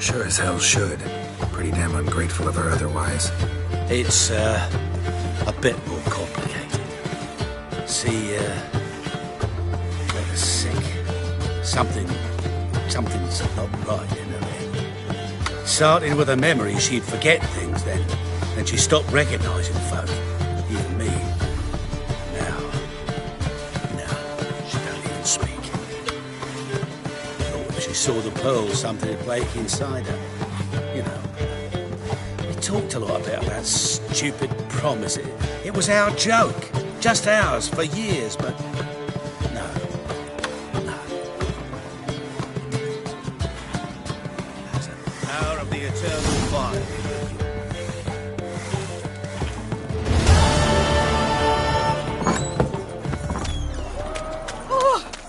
Sure as hell should. Pretty damn ungrateful of her otherwise. It's, a bit more complicated. See, Claire's sick. Something's not right in her head. Starting with her memory, she'd forget things then she stopped recognising folk, even me. Now, she don't even speak. Thought if she saw the pearl, something would break inside her. You know. We talked a lot about that stupid promise. It was our joke. Just ours for years, but no. There's a power of the eternal fire.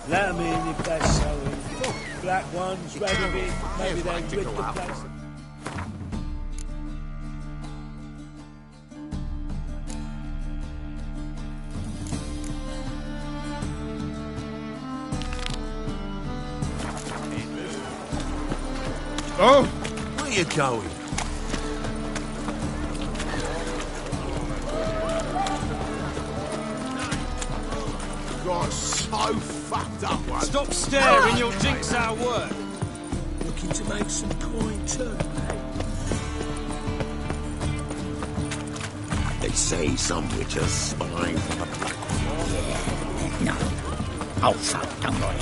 Let 'em in if that's so. Black ones, ready, maybe they rid the place. Oh, where are you going? Got so fucked up one. Stop staring, you'll jinx our work. Looking to make some coin too, They say some witches spine. No. Oh, fuck, don't worry.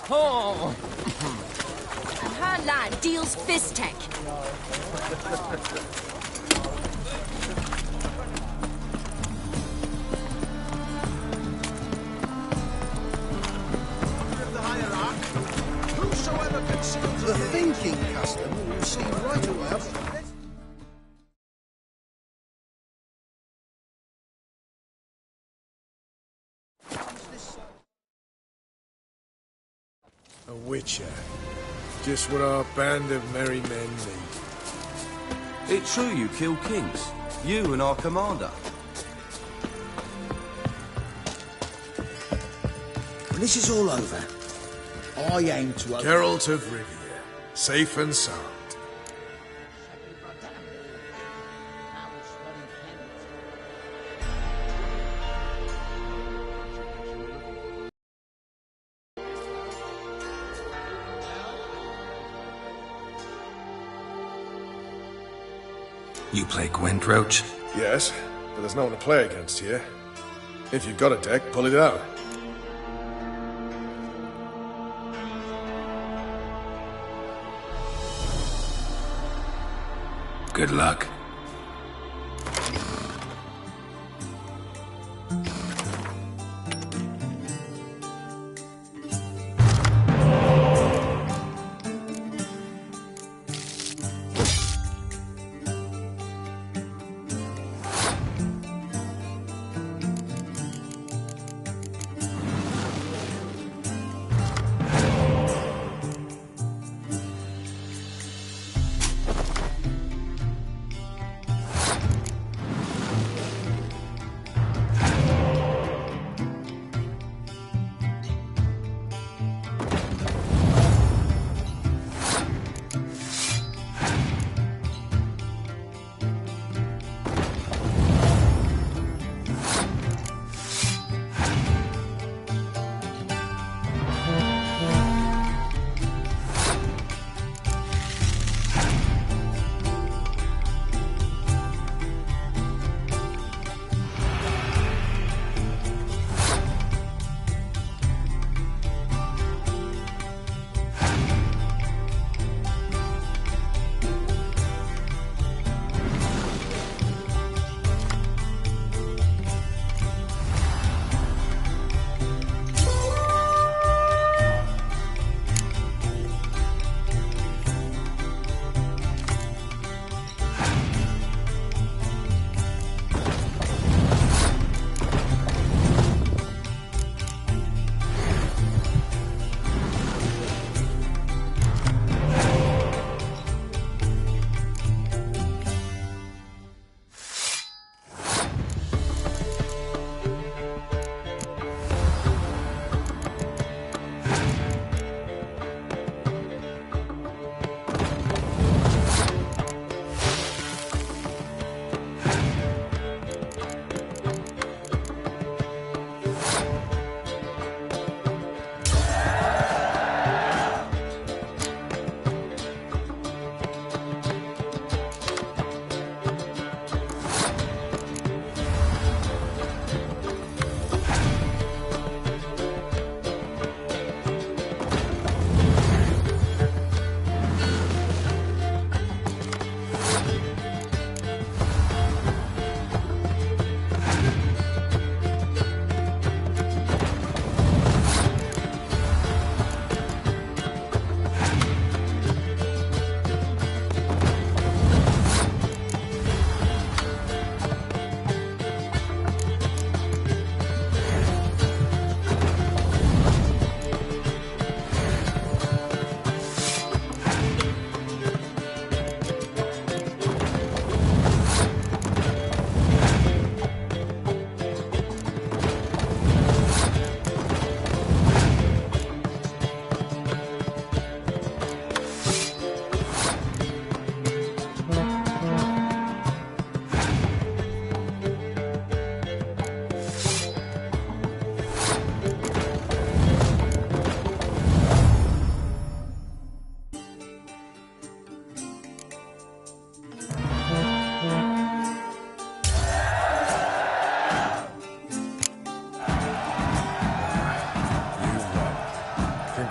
Oh! Her lad deals fist tech. The thinking customer will see right away. A witcher. Just what our band of merry men need. It's true you kill kings. You and our commander. When this is all over, I aim to... Geralt of Rivia, safe and sound. You play Gwent, Roach? Yes, but there's no one to play against here. If you've got a deck, pull it out. Good luck.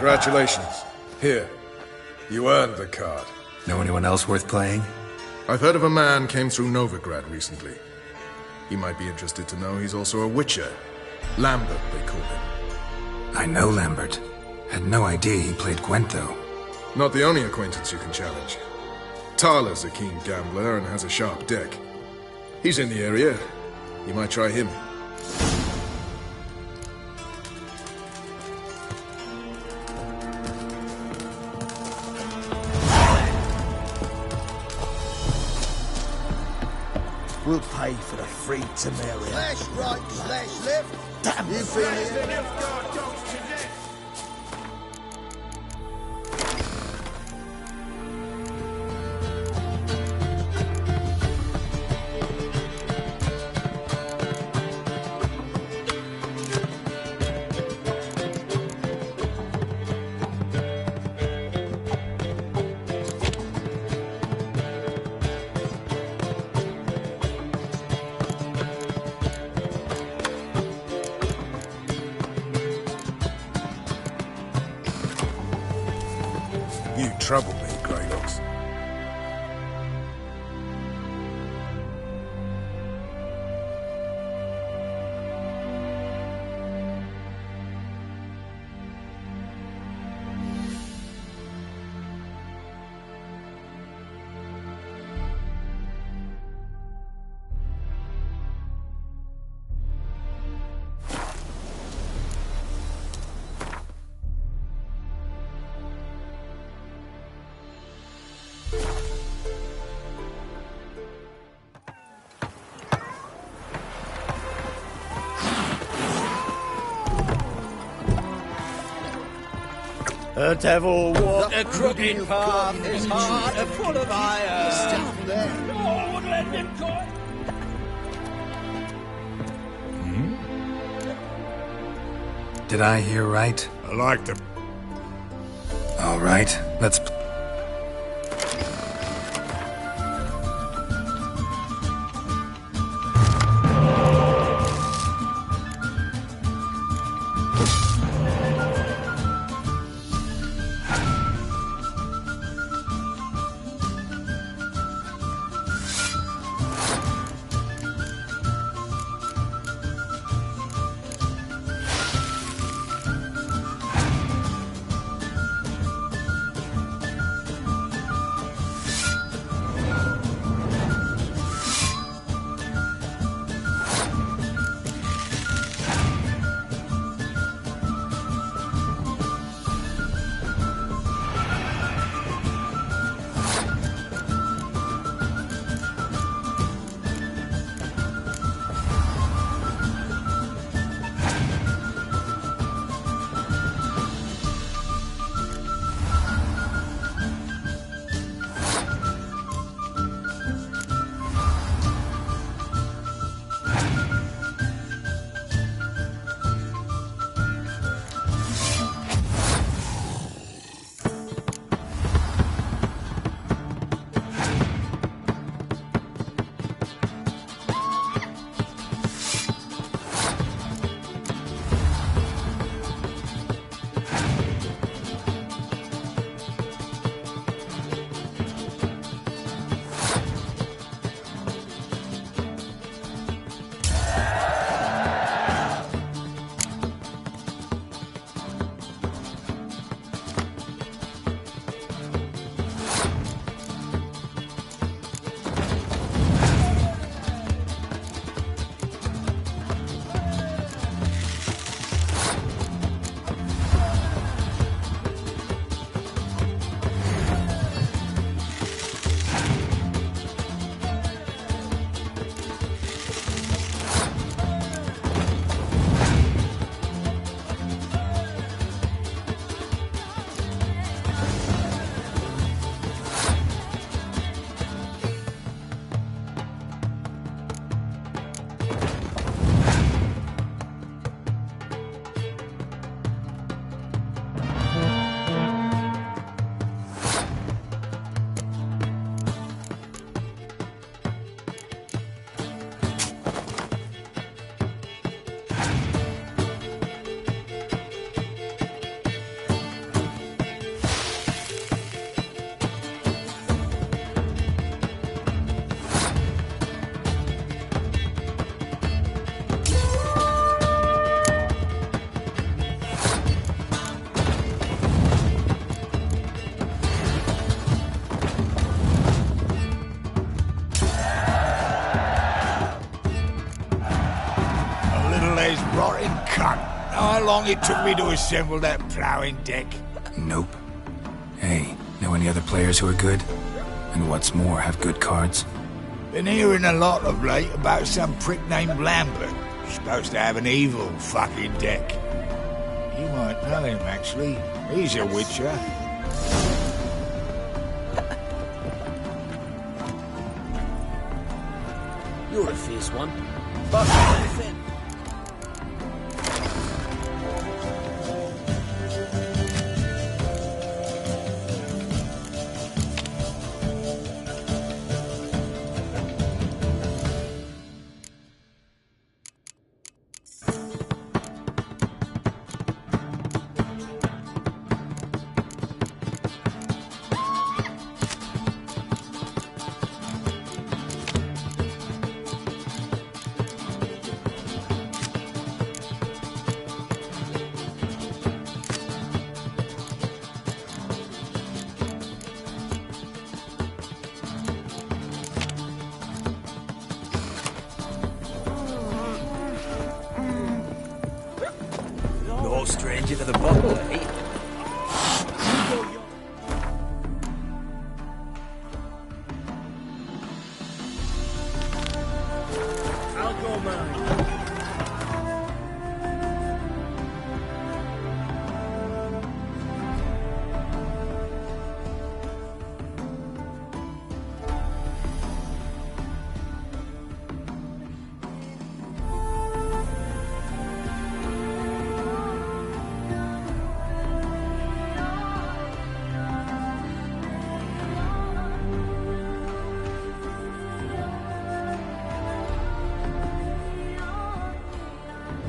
Congratulations. Here. You earned the card. Know anyone else worth playing? I've heard of a man came through Novigrad recently. You might be interested to know he's also a witcher. Lambert, they call him. I know Lambert. Had no idea he played Gwent, though. Not the only acquaintance you can challenge. Tala's a keen gambler and has a sharp deck. He's in the area. You might try him. We'll pay for the free Temeria. Slash right, slash left. Damn You the feel flag. it? You trouble me, Greylox. The devil walked a crooked path, his heart a full of iron. Stop there. No one let him go. Did I hear right? I liked him. All right, let's... les rotting cunt. Know how long it took me to assemble that ploughing deck? Nope. Hey, know any other players who are good? And what's more, have good cards? Been hearing a lot of late about some prick named Lambert. Supposed to have an evil fucking deck. You might know him, actually. He's a witcher. You're a fierce one. But anything. No stranger to the bottle, eh? I'll go mine.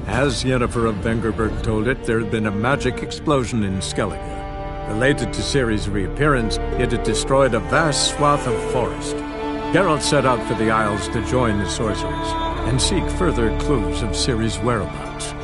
As Yennefer of Vengerberg told it, there had been a magic explosion in Skellige. Related to Ciri's reappearance, it had destroyed a vast swath of forest. Geralt set out for the Isles to join the sorcerers and seek further clues of Ciri's whereabouts.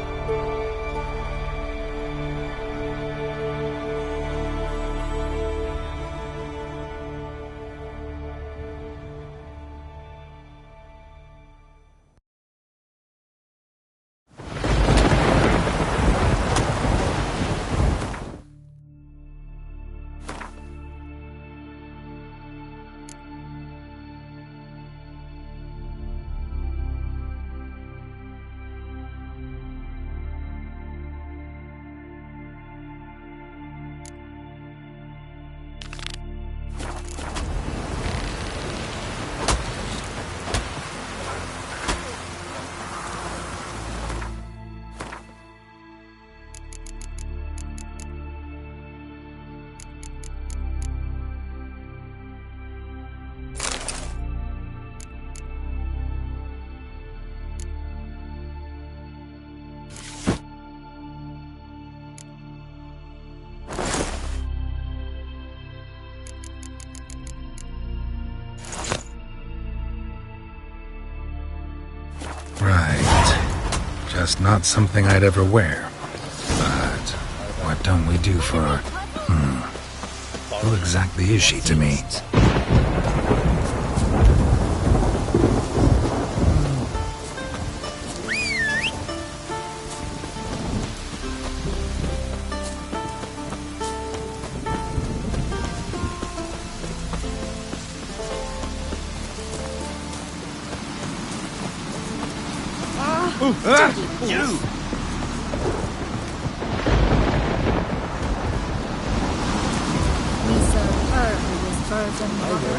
Right. Just not something I'd ever wear. But what don't we do for... Who exactly is she to me? You! We serve her who is virgin mother.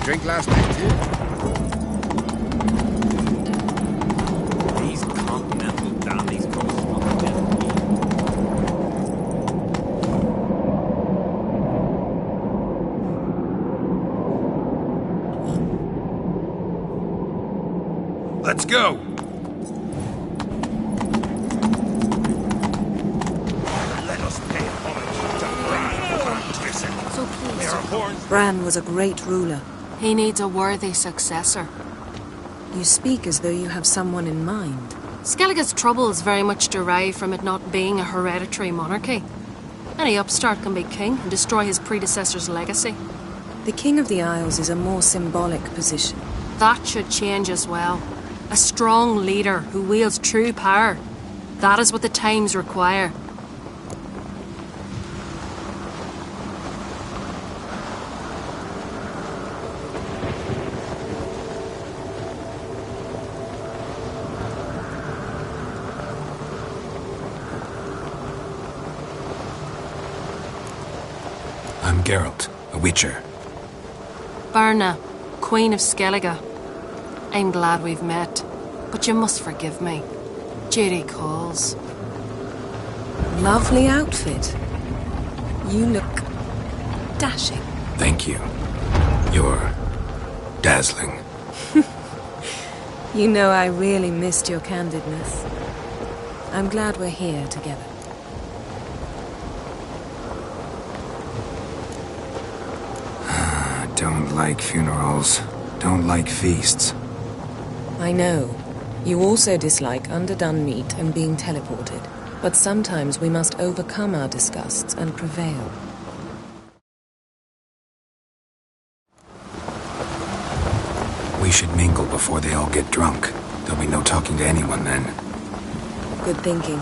Drink last night, too? These continental dandies go smoking. Let's go! Let us pay homage to Brian Van Trissen. So please, Bran was a great ruler. He needs a worthy successor. You speak as though you have someone in mind. Skellige's troubles very much derive from it not being a hereditary monarchy. Any upstart can be king and destroy his predecessor's legacy. The King of the Isles is a more symbolic position. That should change as well. A strong leader who wields true power. That is what the times require. I'm Geralt, a Witcher. Berna, Queen of Skellige. I'm glad we've met, but you must forgive me. Duty calls. Lovely outfit. You look dashing. Thank you. You're dazzling. You know, I really missed your candidness. I'm glad we're here together. Don't like funerals. Don't like feasts. I know. You also dislike underdone meat and being teleported. But sometimes we must overcome our disgusts and prevail. We should mingle before they all get drunk. There'll be no talking to anyone then. Good thinking.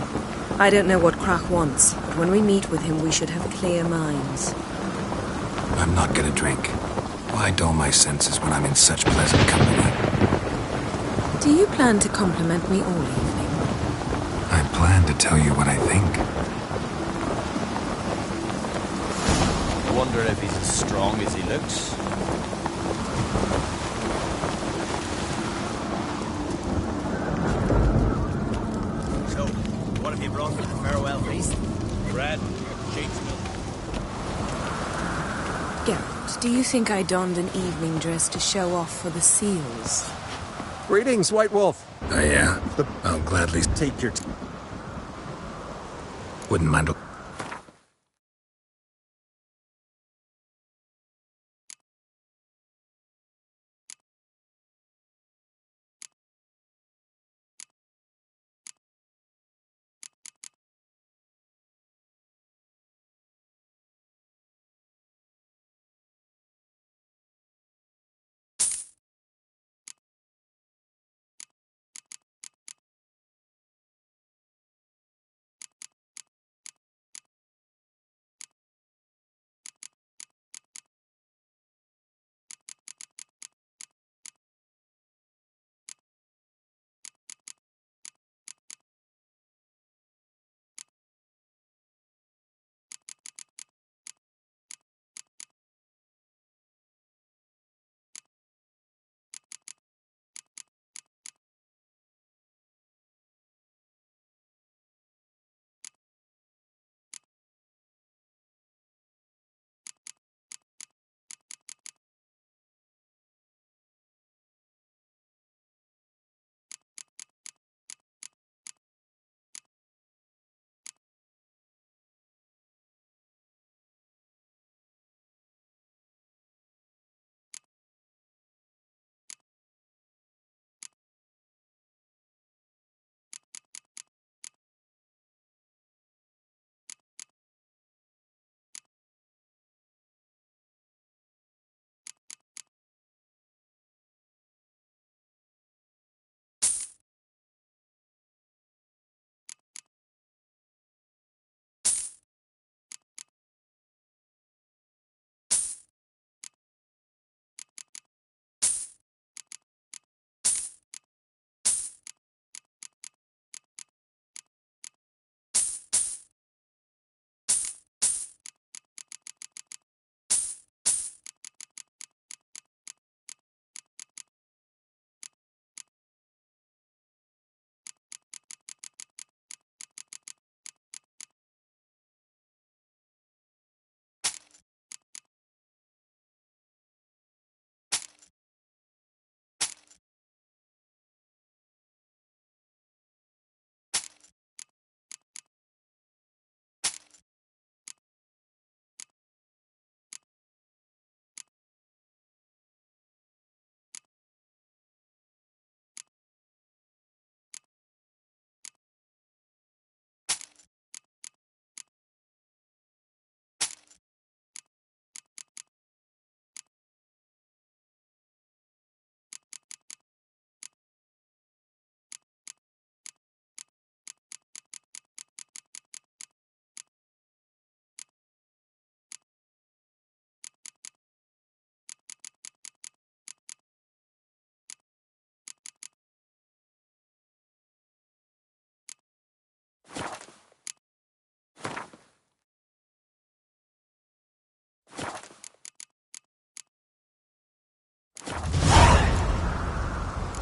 I don't know what Krach wants, but when we meet with him we should have clear minds. I'm not gonna drink. Why dull my senses when I'm in such pleasant company? Do you plan to compliment me all evening? I plan to tell you what I think. I wonder if he's as strong as he looks. So, what have you brought for the farewell feast? Bread, sheep's milk. Geralt, do you think I donned an evening dress to show off for the seals? Greetings, White Wolf. Oh yeah? I'll gladly Take your wouldn't mind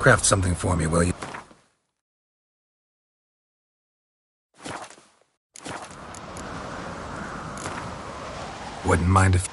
Craft something for me, will you? Wouldn't mind if...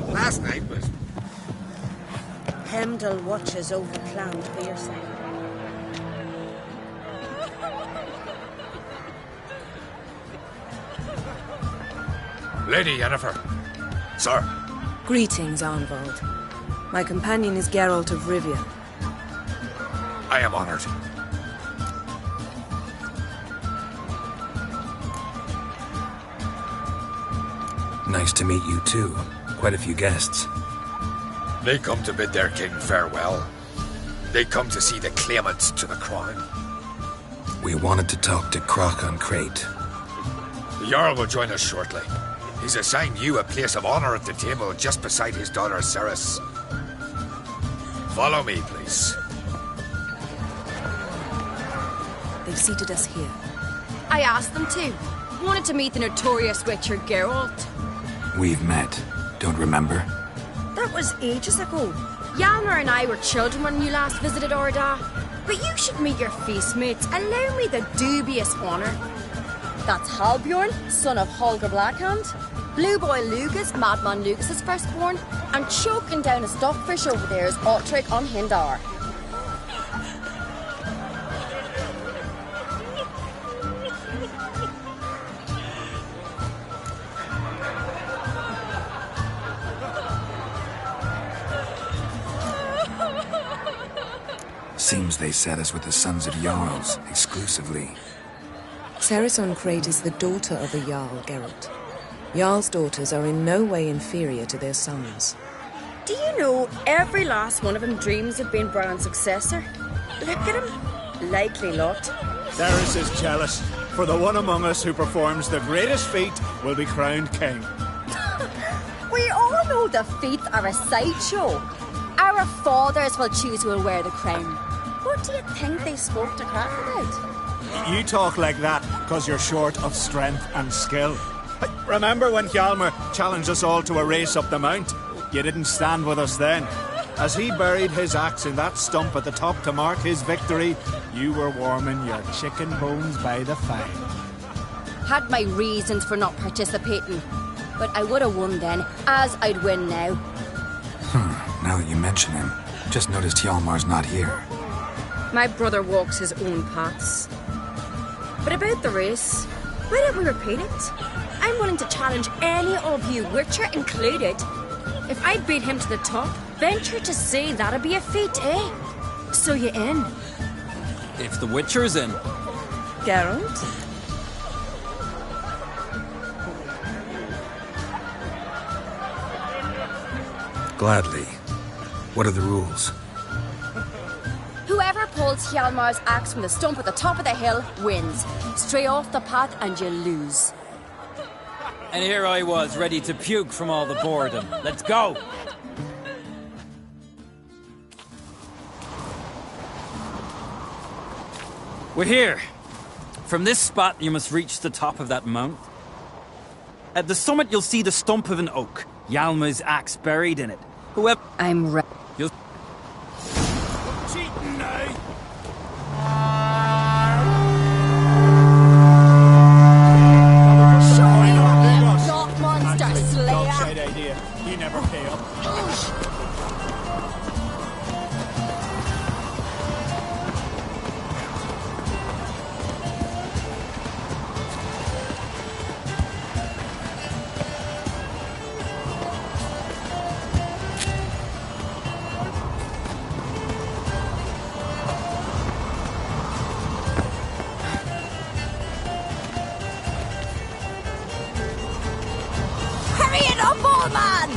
Last night was... Hemdall watches over Clown Pearson. Lady Yennefer. Sir. Greetings, Arnvald. My companion is Geralt of Rivia. I am honored. Nice to meet you, too. Quite a few guests. They come to bid their king farewell. They come to see the claimants to the crown. We wanted to talk to Croc on Crate. The Jarl will join us shortly. He's assigned you a place of honor at the table just beside his daughter Ceres. Follow me, please. They've seated us here. I asked them to. Wanted to meet the notorious Witcher Geralt. We've met. Don't remember? That was ages ago. Hjalmar and I were children when you last visited Orda. But you should meet your feast mates. Allow me the dubious honour. That's Halbjorn, son of Holger Blackhand. Blue Boy Lugas, Madman Lugas' firstborn. And choking down a stockfish over there is Otrek on Hindar. Seems they set us with the sons of Jarls, exclusively. Cerison Crate is the daughter of a Jarl, Geralt. Jarl's daughters are in no way inferior to their sons. Do you know every last one of them dreams of being Bran's successor? Look at him. Likely lot. Ceres is jealous, for the one among us who performs the greatest feat will be crowned king. We all know the feats are a sideshow. Our fathers will choose who will wear the crown. What do you think they spoke to Craft about? You talk like that because you're short of strength and skill. Remember when Hjalmar challenged us all to a race up the mount? You didn't stand with us then. As he buried his axe in that stump at the top to mark his victory, you were warming your chicken bones by the fire. Had my reasons for not participating, but I would have won then, as I'd win now. Now that you mention him, just noticed Hjalmar's not here. My brother walks his own paths. But about the race, why don't we repeat it? I'm willing to challenge any of you, Witcher included. If I beat him to the top, venture to say that'd be a feat, eh? So you in? If the Witcher's in. Geralt? Gladly. What are the rules? Whoever pulls Hjalmar's axe from the stump at the top of the hill wins. Stray off the path and you lose. And here I was, ready to puke from all the boredom. Let's go! We're here. From this spot, you must reach the top of that mount. At the summit, you'll see the stump of an oak. Hjalmar's axe buried in it. Whoever... I'm ready. You'll... Cheating now! Show me what you've got, monster slayer! Dog-shite idea. You never pay up. Hurry it up, old man!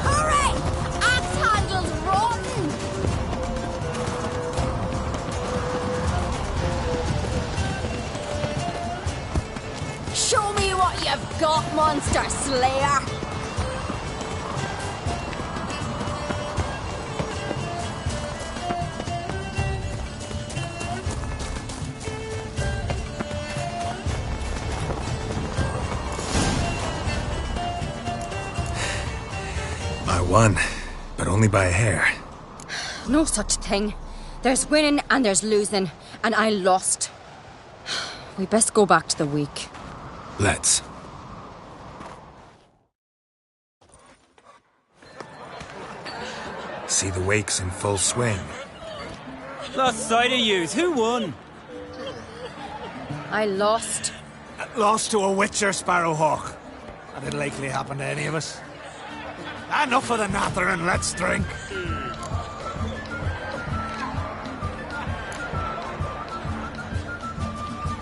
Hurry! Axe handle's rotten! Show me what you've got, monster slayer! I won, but only by a hair. No such thing. There's winning and there's losing, and I lost. We best go back to the week. Let's. See the wakes in full swing. Lost sight of yous. Who won? I lost. Lost to a Witcher Sparrowhawk. That didn't likely happen to any of us. Enough of the nattering, let's drink.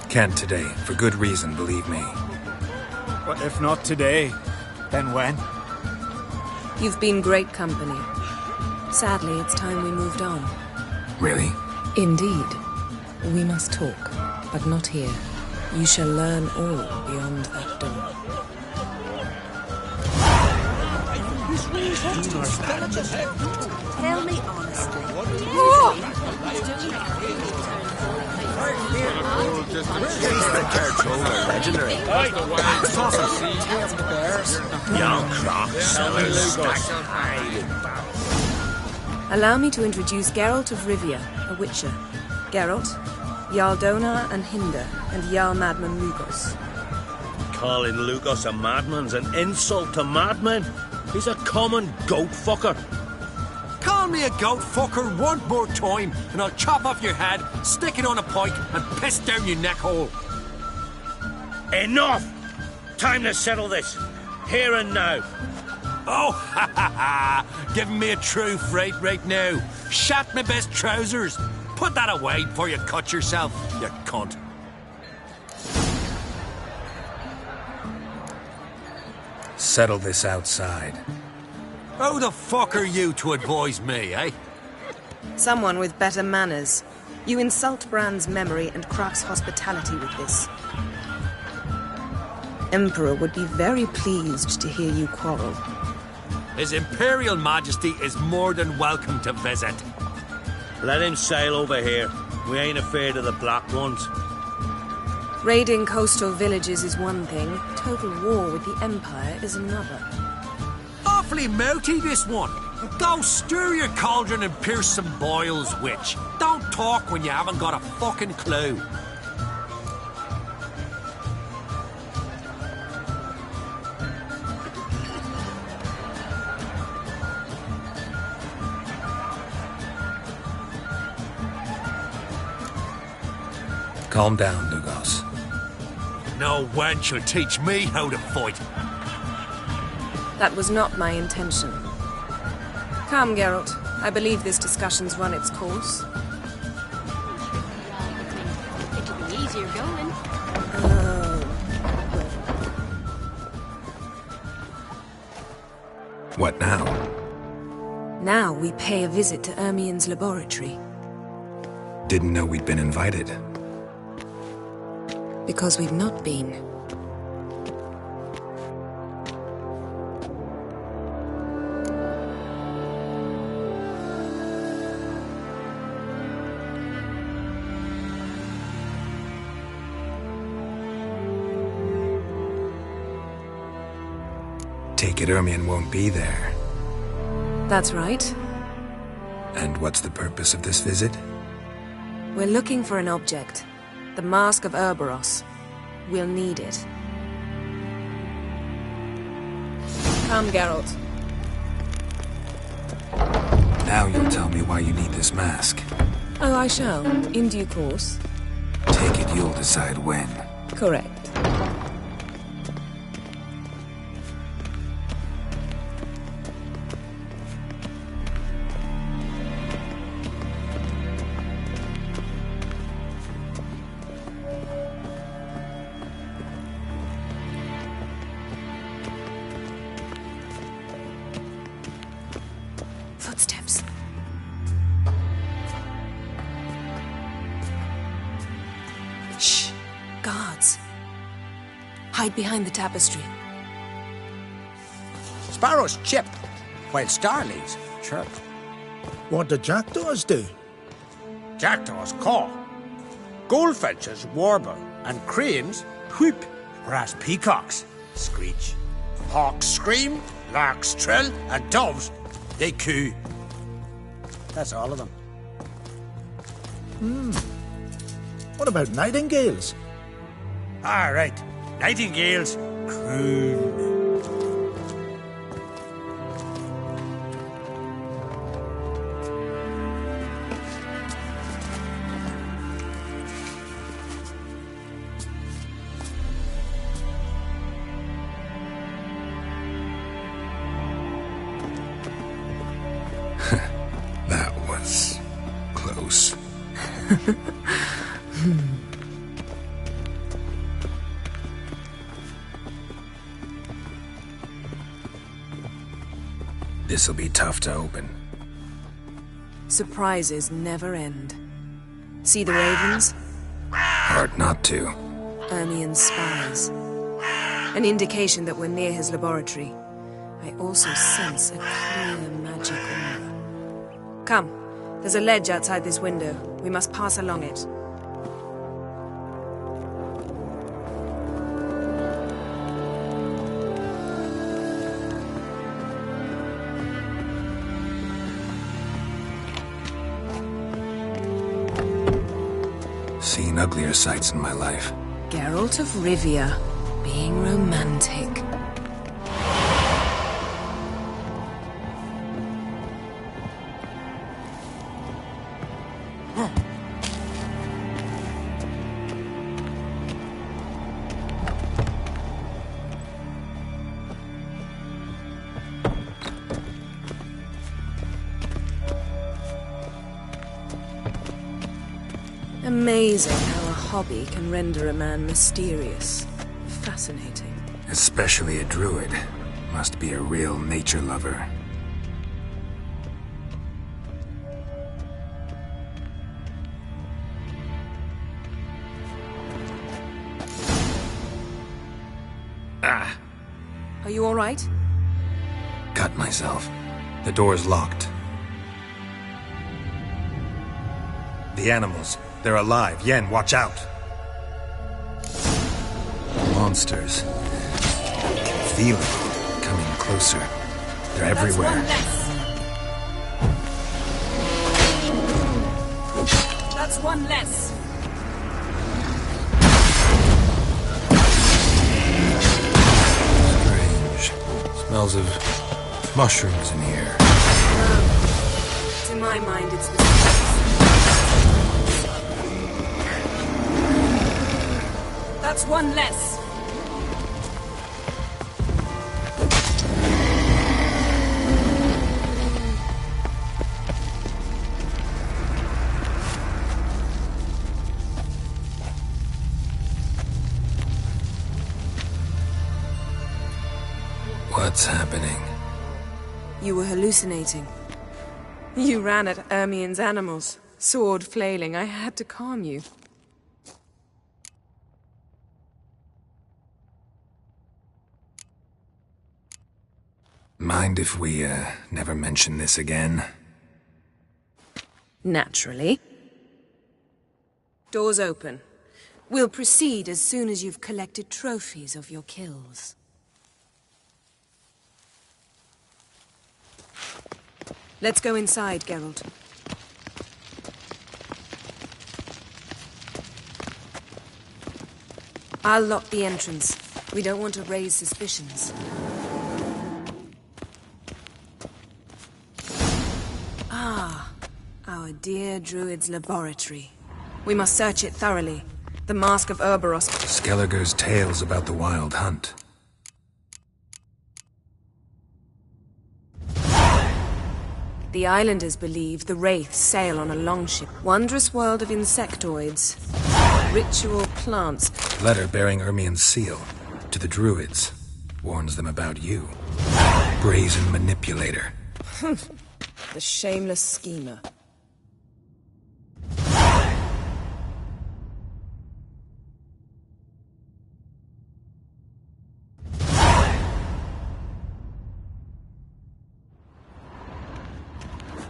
Can't today, for good reason, believe me. But if not today, then when? You've been great company. Sadly, it's time we moved on. Really? Indeed. We must talk, but not here. You shall learn all beyond that door. Tell me honestly. Allow me to introduce Geralt of Rivia, a witcher. Geralt, Jarl Donar and Hinder, and Jarl Madman Lugos. Calling Lugos a madman's an insult to madmen. He's a common goat fucker. Call me a goat fucker one more time, and I'll chop off your head, stick it on a pike, and piss down your neck hole. Enough! Time to settle this. Here and now. Oh, ha ha ha! Giving me a true fright right now. Shat my best trousers. Put that away before you cut yourself, you cunt. Settle this outside. Who the fuck are you to advise me, eh? Someone with better manners. You insult Bran's memory and Crach's hospitality with this. Emperor would be very pleased to hear you quarrel. His Imperial Majesty is more than welcome to visit. Let him sail over here. We ain't afraid of the Black Ones. Raiding coastal villages is one thing. Total war with the Empire is another. Awfully mouty, this one. Go stir your cauldron and pierce some boils, witch. Don't talk when you haven't got a fucking clue. Calm down, Lugos. No wench will teach me how to fight. That was not my intention. Come, Geralt. I believe this discussion's run its course. It'll be easier going. What now? Now we pay a visit to Ermien's laboratory. Didn't know we'd been invited. Because we've not been. Take it Ermien won't be there. That's right. And what's the purpose of this visit? We're looking for an object. The Mask of Urboros. We'll need it. Come, Geralt. Now you'll tell me why you need this mask. Oh, I shall. In due course. Take it you'll decide when. Correct. Footsteps. Shh. Guards. Hide behind the tapestry. Sparrows chip, while starlings chirp. What do jackdaws do? Jackdaws caw. Goldfinches warble, and cranes whoop, whereas peacocks screech. Hawks scream, larks trill, and doves, they coo. That's all of them. What about nightingales? Ah, right. Nightingales croon. That was close. This'll be tough to open. Surprises never end. See the ravens? Hard not to. Ermien's spies. An indication that we're near his laboratory. I also sense a clear magic aura. Come, there's a ledge outside this window. We must pass along it. Seen uglier sights in my life. Geralt of Rivia, being romantic. Amazing how a hobby can render a man mysterious. Fascinating. Especially a druid. Must be a real nature lover. Ah! Are you all right? Cut myself. The door's locked. The animals. They're alive. Yen, watch out. Monsters. Feel it. Coming closer. They're everywhere. That's one less. Strange. Smells of mushrooms in here. To my mind, it's the That's one less. What's happening? You were hallucinating. You ran at Ermien's animals, sword flailing. I had to calm you. Mind if we, never mention this again? Naturally. Doors open. We'll proceed as soon as you've collected trophies of your kills. Let's go inside, Geralt. I'll lock the entrance. We don't want to raise suspicions. Ah, our dear druid's laboratory. We must search it thoroughly. The Mask of Urboros. Skellige's tales about the Wild Hunt. The islanders believe the wraiths sail on a longship. Wondrous world of insectoids. Ritual plants. Letter bearing Ermien's seal. To the druids. Warns them about you. Brazen manipulator. The shameless schemer.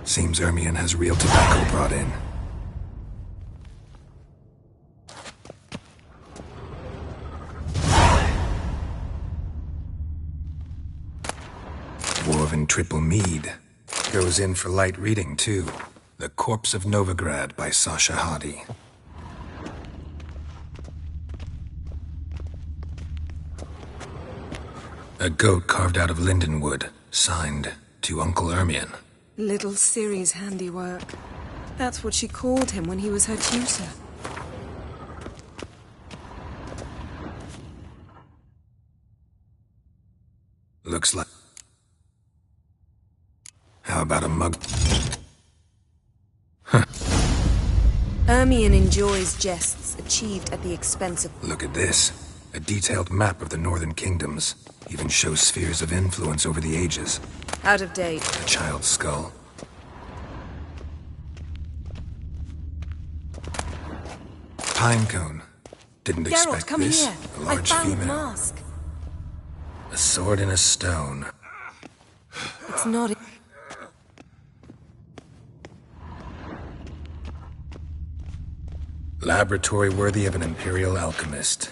Seems Ermien has real tobacco brought in. Dwarven triple mead. Goes in for light reading, too. The Corpse of Novigrad by Sasha Hadi. A goat carved out of lindenwood, signed to Uncle Ermien. Little Ciri's handiwork. That's what she called him when he was her tutor. Looks like... How about a mug? Huh. Ermien enjoys jests achieved at the expense of... Look at this. A detailed map of the northern kingdoms. Even shows spheres of influence over the ages. Out of date. A child's skull. Pinecone. Didn't Geralt, expect come this. here. A I large found the female. mask. A sword in a stone. It's not. Laboratory worthy of an Imperial alchemist.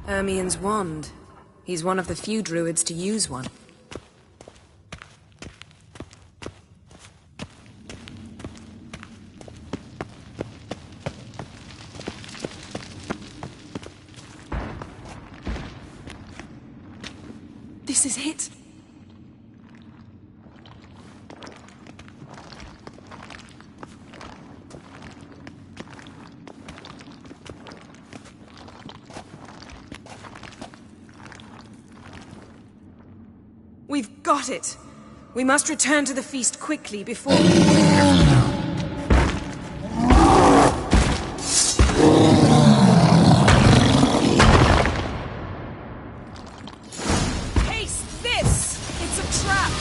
Ermien's wand. He's one of the few druids to use one. This is it. We've got it. We must return to the feast quickly before... Taste this! It's a trap!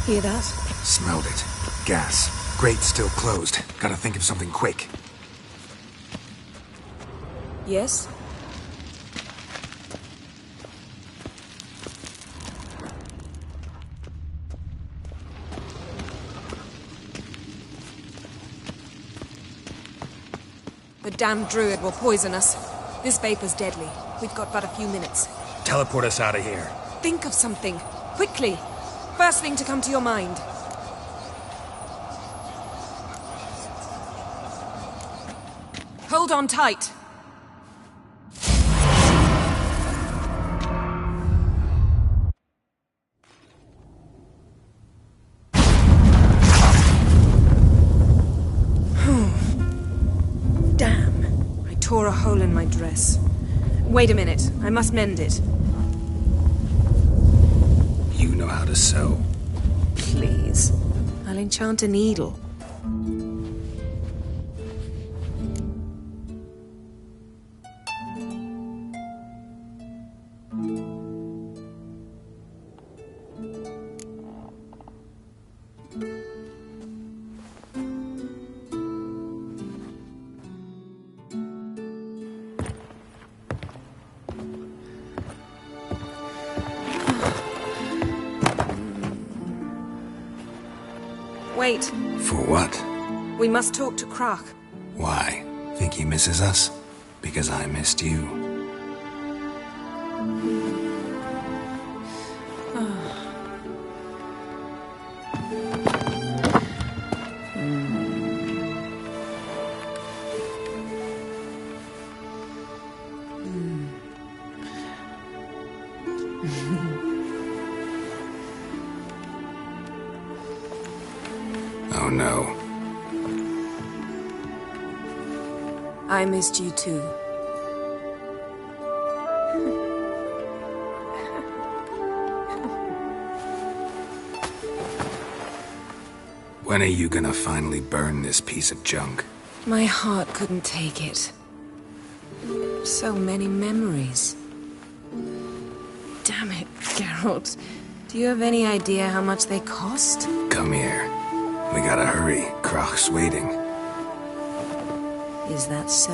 Hear that? Smelled it. Gas. Grate still closed. Gotta think of something quick. Yes? The damned druid will poison us. This vapor's deadly. We've got but a few minutes. Teleport us out of here. Think of something. Quickly! First thing to come to your mind. Hold on tight. Damn. I tore a hole in my dress. Wait a minute. I must mend it. You know how to sew. Please. I'll enchant a needle. Wait. For what? We must talk to Krach. Why? Think he misses us? Because I missed you. Oh no. I missed you too. When are you gonna finally burn this piece of junk? My heart couldn't take it. So many memories. Damn it, Geralt. Do you have any idea how much they cost? Come here. We gotta hurry. Krach's waiting. Is that so?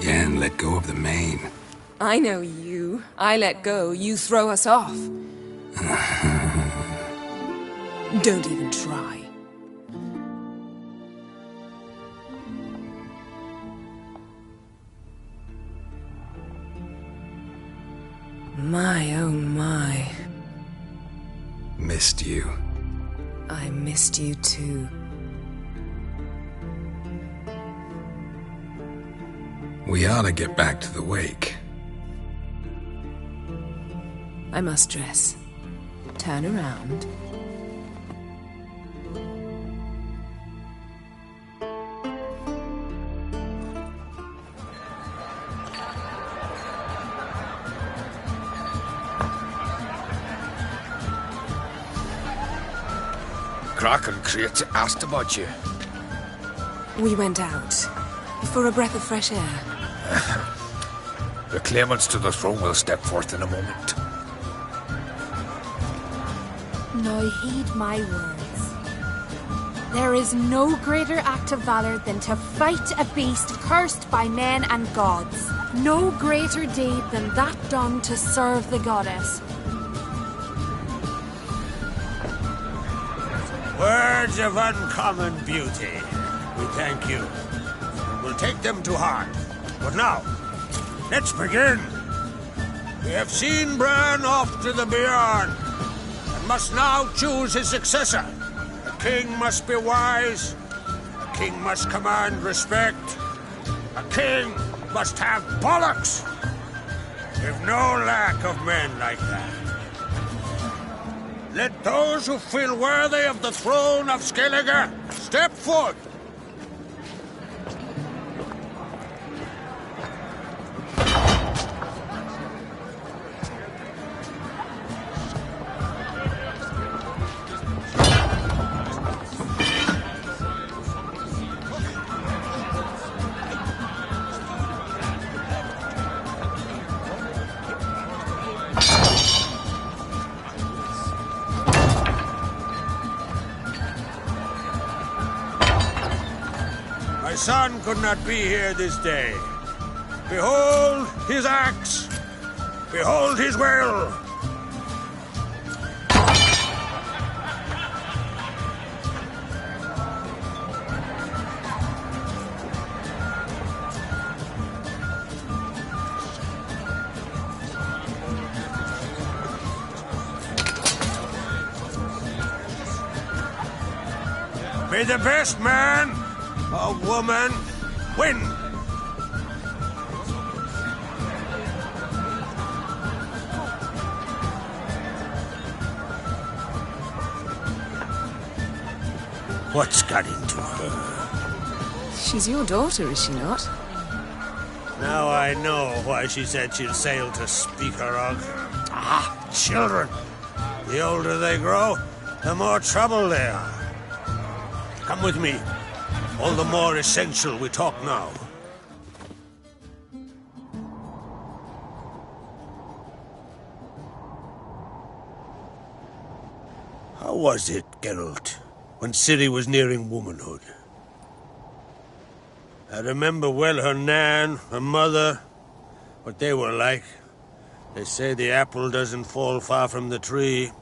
Yen, let go of the mane. I know you. I let go, you throw us off. Don't even try. My, oh my. Missed you. I missed you too. We ought to get back to the wake. I must dress. Turn around. Kraken creates asked about you. We went out. For a breath of fresh air. The claimants to the throne will step forth in a moment. Now heed my words. There is no greater act of valor than to fight a beast cursed by men and gods. No greater deed than that done to serve the goddess. Words of uncommon beauty. We thank you. We'll take them to heart. But now, let's begin. We have seen Bran off to the beyond, and must now choose his successor. A king must be wise. A king must command respect. A king must have bollocks. We've no lack of men like that. Let those who feel worthy of the throne of Skellige step forth. My son could not be here this day. Behold his axe. Behold his will. May the best man or woman win. What's got into her? She's your daughter, is she not? Now I know why she said she'd sail to speak her of. Ah, children. The older they grow, the more trouble they are. Come with me. All the more essential we talk now. How was it, Geralt, when Ciri was nearing womanhood? I remember well her nan, her mother, what they were like. They say the apple doesn't fall far from the tree.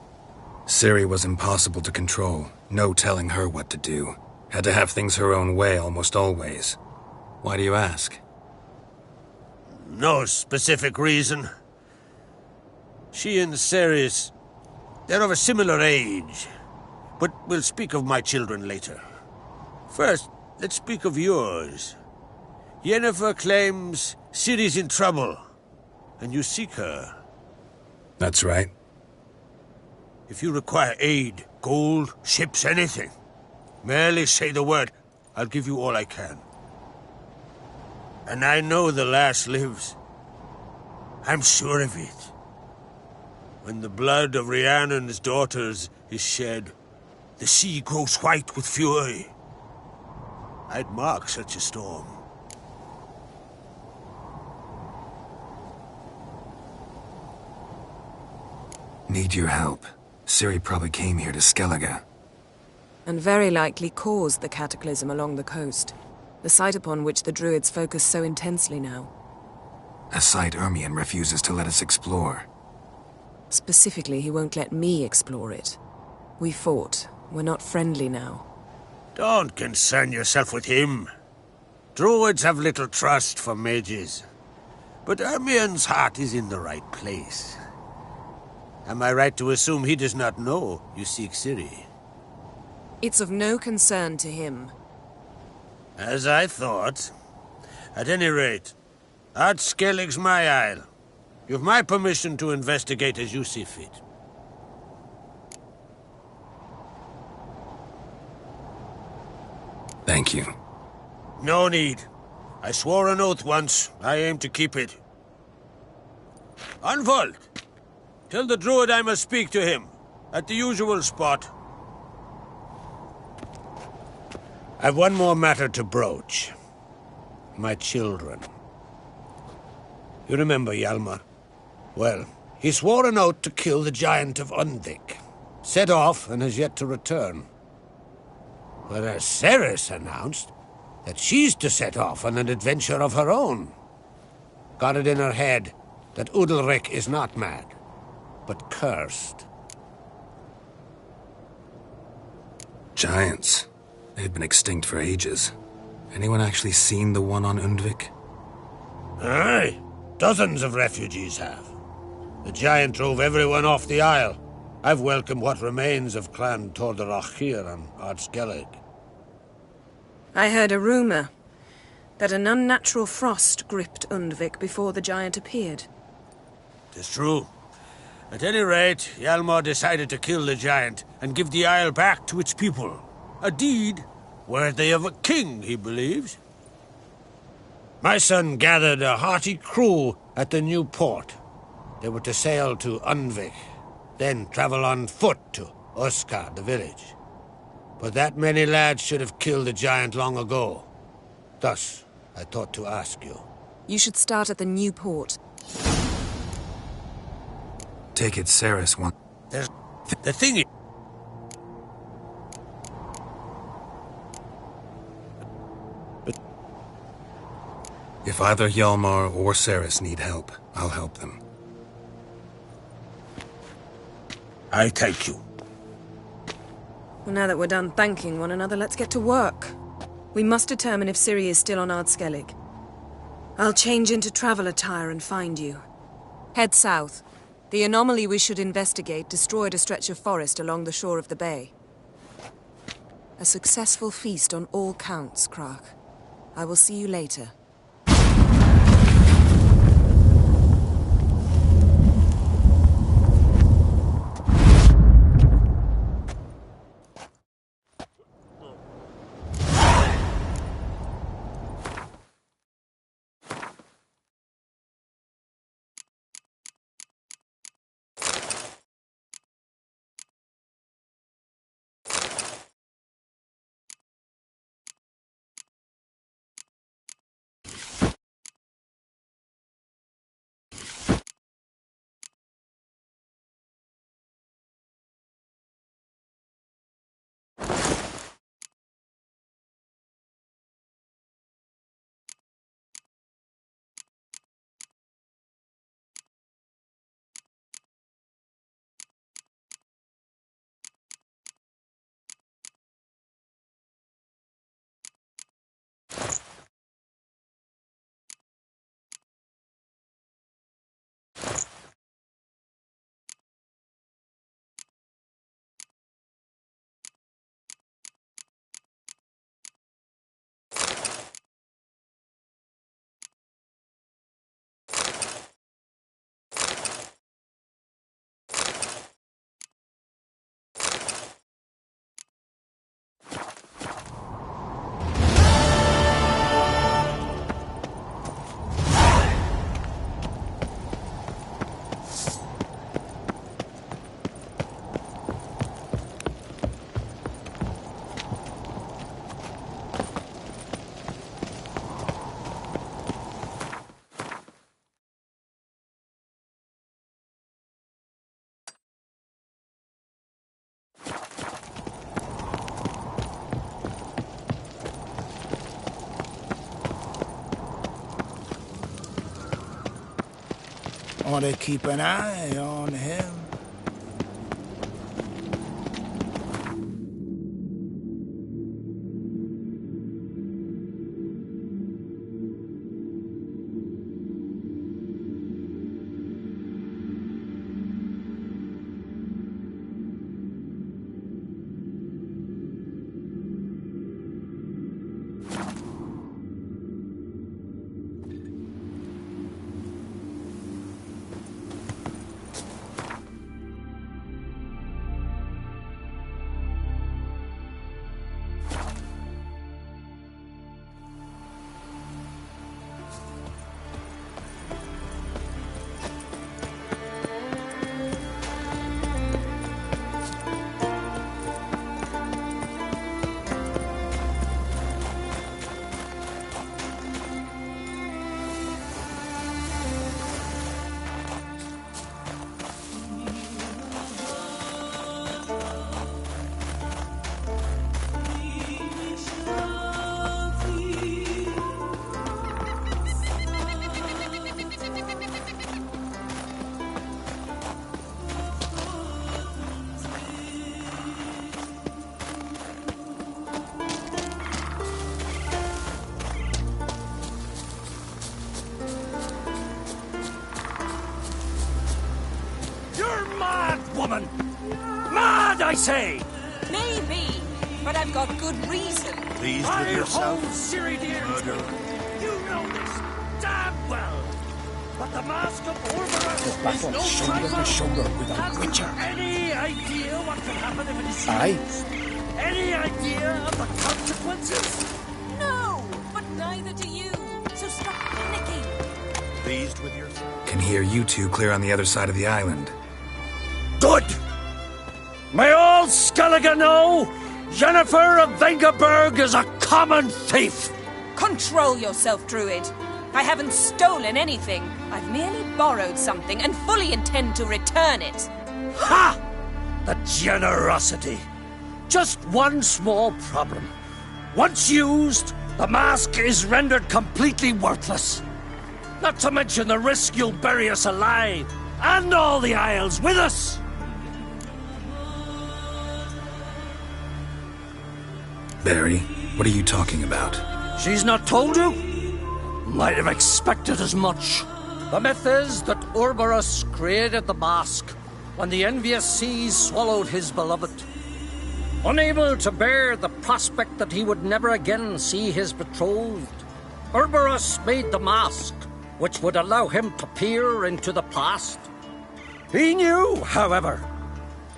Ciri was impossible to control. No telling her what to do. Had to have things her own way almost always. Why do you ask? No specific reason. She and Ceres, they're of a similar age. But we'll speak of my children later. First, let's speak of yours. Yennefer claims Ciri's in trouble, and you seek her. That's right. If you require aid, gold, ships, anything, merely say the word. I'll give you all I can. And I know the lass lives. I'm sure of it. When the blood of Rhiannon's daughters is shed, the sea grows white with fury. I'd mark such a storm. Need your help. Ciri probably came here to Skellige. And very likely caused the cataclysm along the coast. The site upon which the Druids focus so intensely now. A site Ermion refuses to let us explore. Specifically, he won't let me explore it. We fought. We're not friendly now. Don't concern yourself with him. Druids have little trust for mages. But Ermion's heart is in the right place. Am I right to assume he does not know you seek Ciri? It's of no concern to him. As I thought. At any rate, Ard Skellig's my isle. You've my permission to investigate as you see fit. Thank you. No need. I swore an oath once. I aim to keep it. Unfold! Tell the druid I must speak to him. At the usual spot. I've one more matter to broach. My children. You remember Hjalmar? Well, he swore an oath to kill the giant of Undvik. Set off and has yet to return. Whereas Ceres announced that she's to set off on an adventure of her own. Got it in her head that Udalric is not mad, but cursed. Giants. They've been extinct for ages. Anyone actually seen the one on Undvik? Aye. Dozens of refugees have. The giant drove everyone off the Isle. I've welcomed what remains of Clan Tordarach here on Ardskellig. I heard a rumor that an unnatural frost gripped Undvik before the giant appeared. It's true. At any rate, Hjalmar decided to kill the giant and give the Isle back to its people. A deed worthy of a king, he believes. My son gathered a hearty crew at the new port. They were to sail to Undvik, then travel on foot to Oskar, the village. But that many lads should have killed the giant long ago. Thus, I thought to ask you. You should start at the new port. Take it Ceres wants. There's the thing is... If either Hjalmar or Ceres need help, I'll help them. I thank you. Well, now that we're done thanking one another, let's get to work. We must determine if Ciri is still on Ardskellig. I'll change into travel attire and find you. Head south. The anomaly we should investigate destroyed a stretch of forest along the shore of the bay. A successful feast on all counts, Krak. I will see you later. Ought to keep an eye on him. I say? Maybe, but I've got good reason. Pleased with yourself, murderer? You know this damn well. But the Mask of Orberus is no shoulder to shoulder with a Have witcher. Any idea what could happen if it is Aye. used? Any idea of the consequences? No, but neither do you. So stop panicking. Pleased with yourself? Can hear you two clear on the other side of the island. Good! May all Skellige know Yennefer of Vengerberg is a common thief! Control yourself, Druid. I haven't stolen anything. I've merely borrowed something and fully intend to return it. Ha! The generosity. Just one small problem. Once used, the mask is rendered completely worthless. Not to mention the risk you'll bury us alive, and all the Isles with us. Barry, what are you talking about? She's not told you? Might have expected as much. The myth is that Orberus created the mask when the envious seas swallowed his beloved. Unable to bear the prospect that he would never again see his betrothed, Orberus made the mask, which would allow him to peer into the past. He knew, however,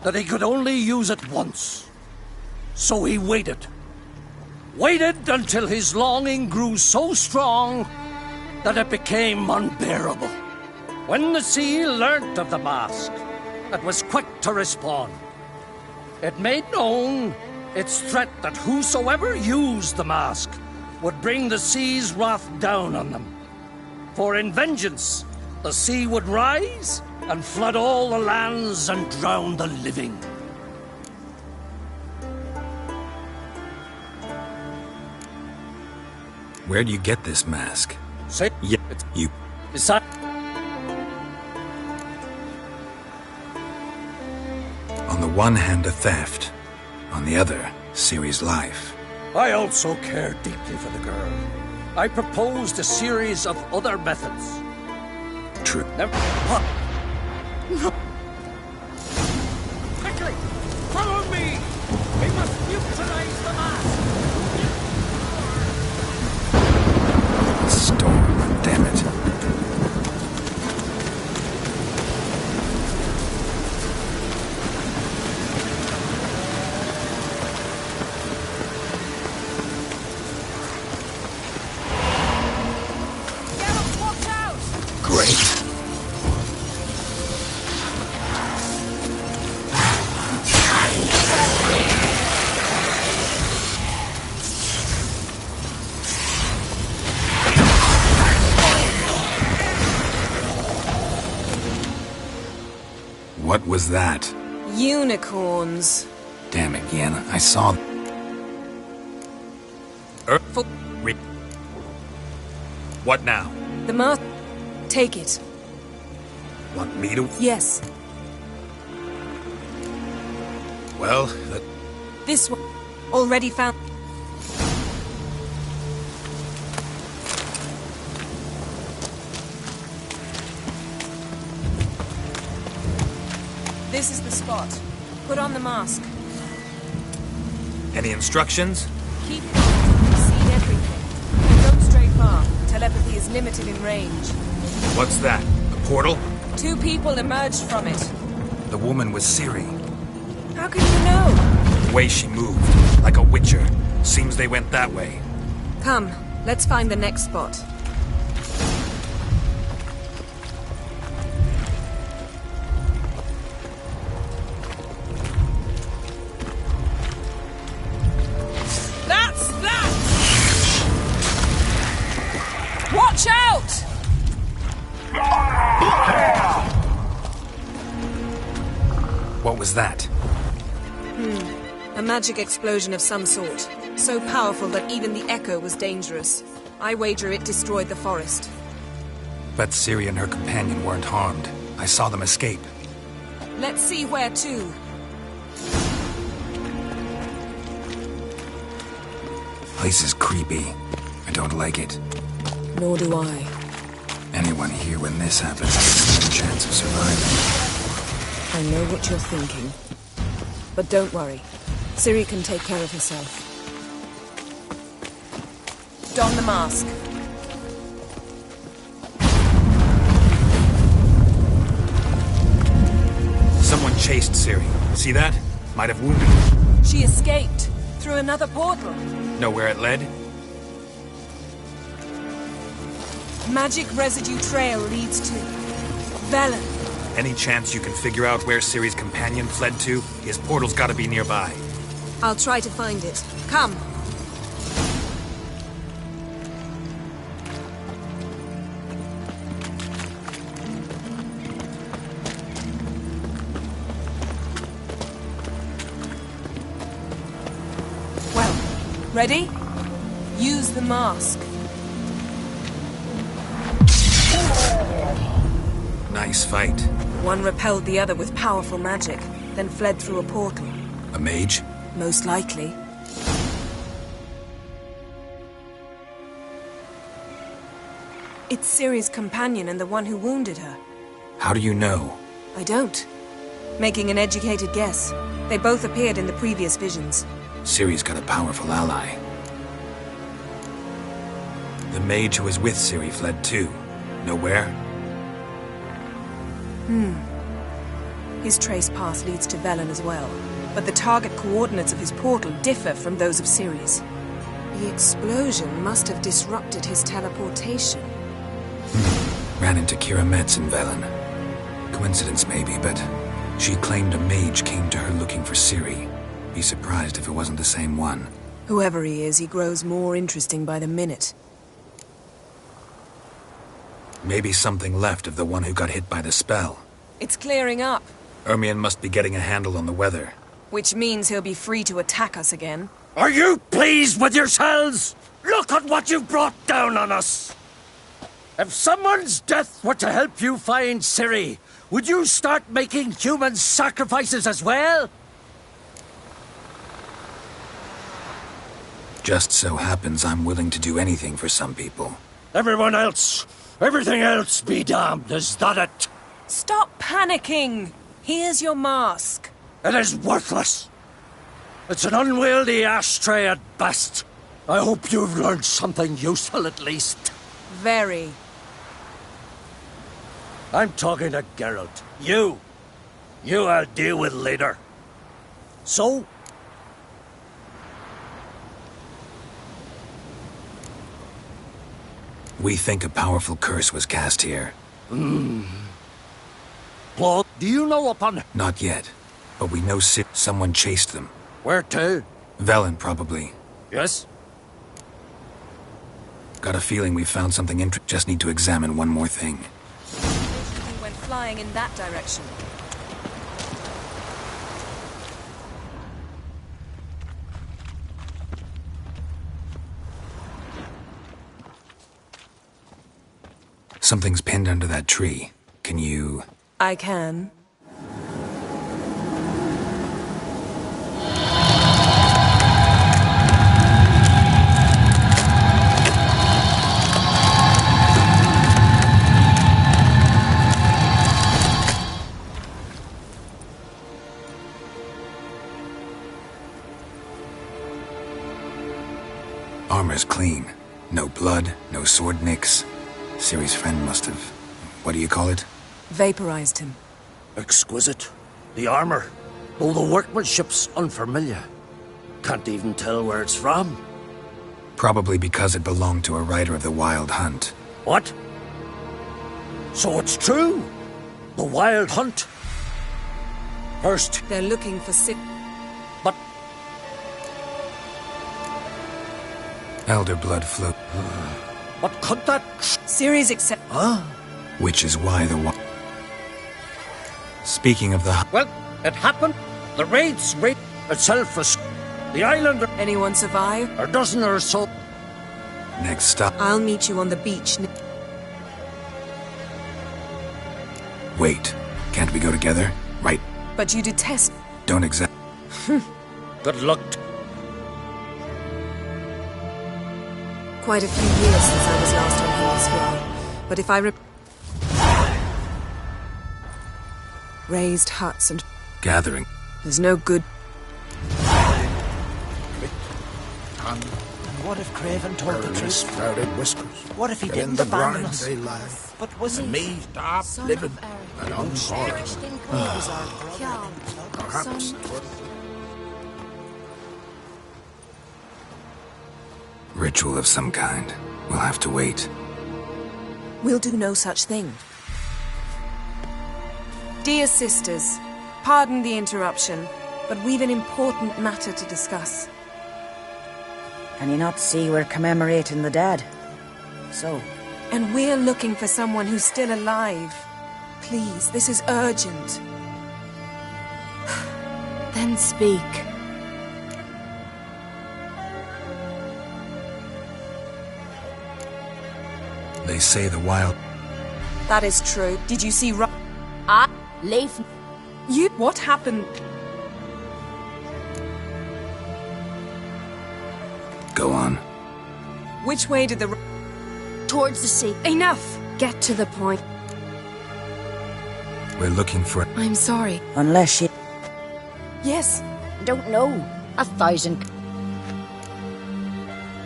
that he could only use it once. So he waited. Waited until his longing grew so strong that it became unbearable. When the sea learnt of the mask, it was quick to respond. It made known its threat that whosoever used the mask would bring the sea's wrath down on them. For in vengeance, the sea would rise and flood all the lands and drown the living. Where do you get this mask? Say, Yeah, you. On the one hand, a theft. On the other, Ciri's life. I also care deeply for the girl. I proposed a series of other methods. True. Quickly! Follow me! We must neutralize the mask! Storm, damn it. Watch out! Great. What was that? Unicorns. Damn it, Yana. I saw... What now? The mask. Take it. Want me to... Yes. Well, This one. Already found. This is the spot. Put on the mask. Any instructions? Keep seen everything. And don't stray far. Telepathy is limited in range. What's that? A portal? 2 people emerged from it. The woman was Ciri. How can you know? The way she moved, like a witcher. Seems they went that way. Come, let's find the next spot. That's that! Watch out! What was that? A magic explosion of some sort. So powerful that even the echo was dangerous. I wager it destroyed the forest. Bet Ciri and her companion weren't harmed. I saw them escape. Let's see where to. Place is creepy. I don't like it. Nor do I. Anyone here when this happens has a slim chance of surviving. I know what you're thinking. But don't worry. Ciri can take care of herself. Don the mask. Someone chased Ciri. See that? Might have wounded her. She escaped through another portal. Know where it led? Magic residue trail leads to Velen. Any chance you can figure out where Ciri's companion fled to? His portal's gotta be nearby. I'll try to find it. Come. Well, ready? Use the mask. Nice fight. One repelled the other with powerful magic, then fled through a portal. A mage? Most likely. It's Ciri's companion and the one who wounded her. How do you know? I don't. Making an educated guess. They both appeared in the previous visions. Ciri's got a powerful ally. The mage who was with Ciri fled too. Know where? His trace path leads to Velen as well, but the target coordinates of his portal differ from those of Ciri's. The explosion must have disrupted his teleportation. Ran into Kira Metz in Velen. Coincidence maybe, but she claimed a mage came to her looking for Ciri. Be surprised if it wasn't the same one. Whoever he is, he grows more interesting by the minute. Maybe something left of the one who got hit by the spell. It's clearing up. Ermion must be getting a handle on the weather. Which means he'll be free to attack us again. Are you pleased with yourselves? Look at what you've brought down on us! If someone's death were to help you find Ciri, would you start making human sacrifices as well? Just so happens I'm willing to do anything for some people. Everyone else, everything else be damned, is that it? Stop panicking! Here's your mask. It is worthless. It's an unwieldy ashtray at best. I hope you've learned something useful at least. Very. I'm talking to Geralt. You I'll deal with later. So? We think a powerful curse was cast here. Claude, do you know upon... Not yet, but we know someone chased them. Where to? Velen, probably. Yes? Got a feeling we found something interesting. Just need to examine one more thing. He went flying in that direction. Something's pinned under that tree. Can you... I can. Armor's clean. No blood, no sword nicks. Ciri's friend must have... What do you call it? Vaporized him. Exquisite. The armor, though the workmanship's unfamiliar. Can't even tell where it's from. Probably because it belonged to a rider of the Wild Hunt. What? So it's true? The Wild Hunt? First... They're looking for But... Elder blood flew. But could that... Ciri's accept... Huh? Which is why the... Speaking of the... Well, it happened. The raid's raid itself was... The island... Anyone survive? A dozen or so. Next stop... I'll meet you on the beach. Wait. Can't we go together? Right. But you detest... Don't exact... Good luck. Quite a few years since I was last on Hellsfjall. But if I raised huts and... Gathering. There's no good... cunt. What if Craven told the truth? Sprouted whiskers. What if he Get in didn't the abandon grind, us? they lie. But was it Me, stop living an unhard. Perhaps it was. Ritual of some kind. We'll have to wait. We'll do no such thing. Dear sisters, pardon the interruption, but we've an important matter to discuss. Can you not see we're commemorating the dead? So? And we're looking for someone who's still alive. Please, this is urgent. Then speak. They say the wild... That is true. Did you see Leif. You... What happened? Go on. Which way did the... Towards the sea. Enough! Get to the point. We're looking for... I'm sorry. Unless you... Yes. Don't know. 1,000.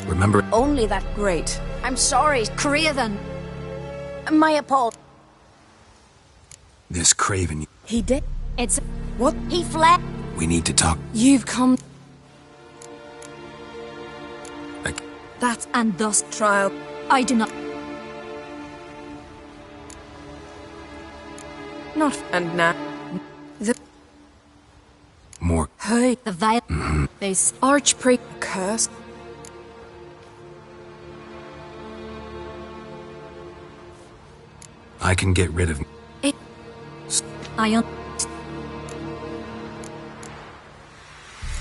Remember... Only that. Great. I'm sorry, Craven. My apologies. This Craven... He did. It's... What? He fled. We need to talk... You've come... That's... And thus... Trial. I do not... Not... And now... The... More... Hey, The vial... They... Archpriest... Curse... I can get rid of... It... I...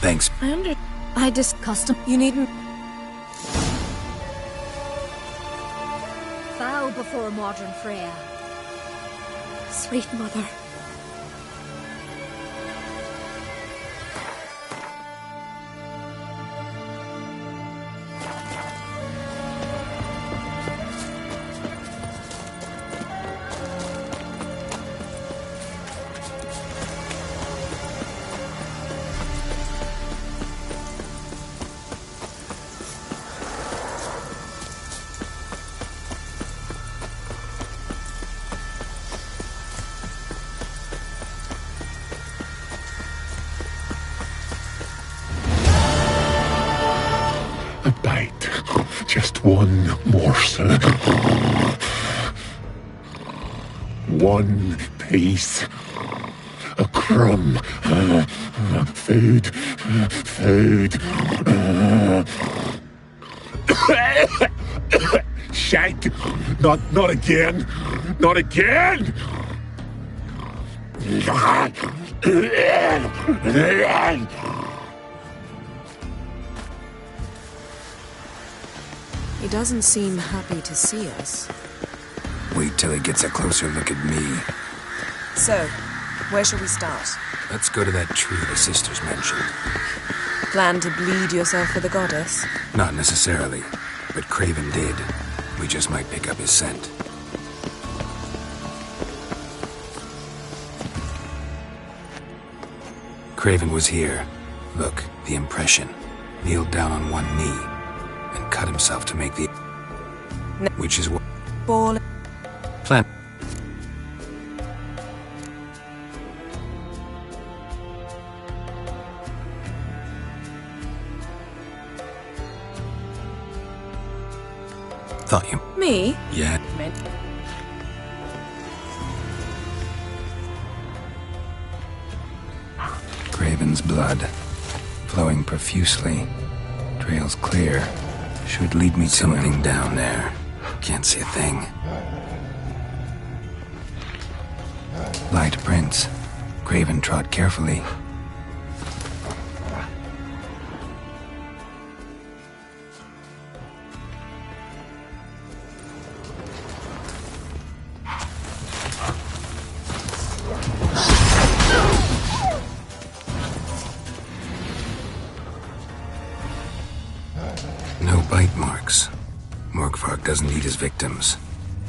Thanks. I discussed him. You needn't... Bow before modern Freya. Sweet mother. A bite. Just one morsel. One piece. A crumb. Food. Food. Shank. Not again. Not again. He doesn't seem happy to see us. Wait till he gets a closer look at me. So, where shall we start? Let's go to that tree the sisters mentioned. Plan to bleed yourself for the goddess? Not necessarily, but Craven did. We just might pick up his scent. Craven was here. Look, the impression. Kneeled down on one knee and cut himself to make the... Which is what... Ball... Plan... Thought you... Me? Yeah. Craven's blood, flowing profusely. Trails clear. Should lead me to something down there. Can't see a thing. Light prints. Craven trod carefully. No bite marks. Morgvark doesn't eat his victims.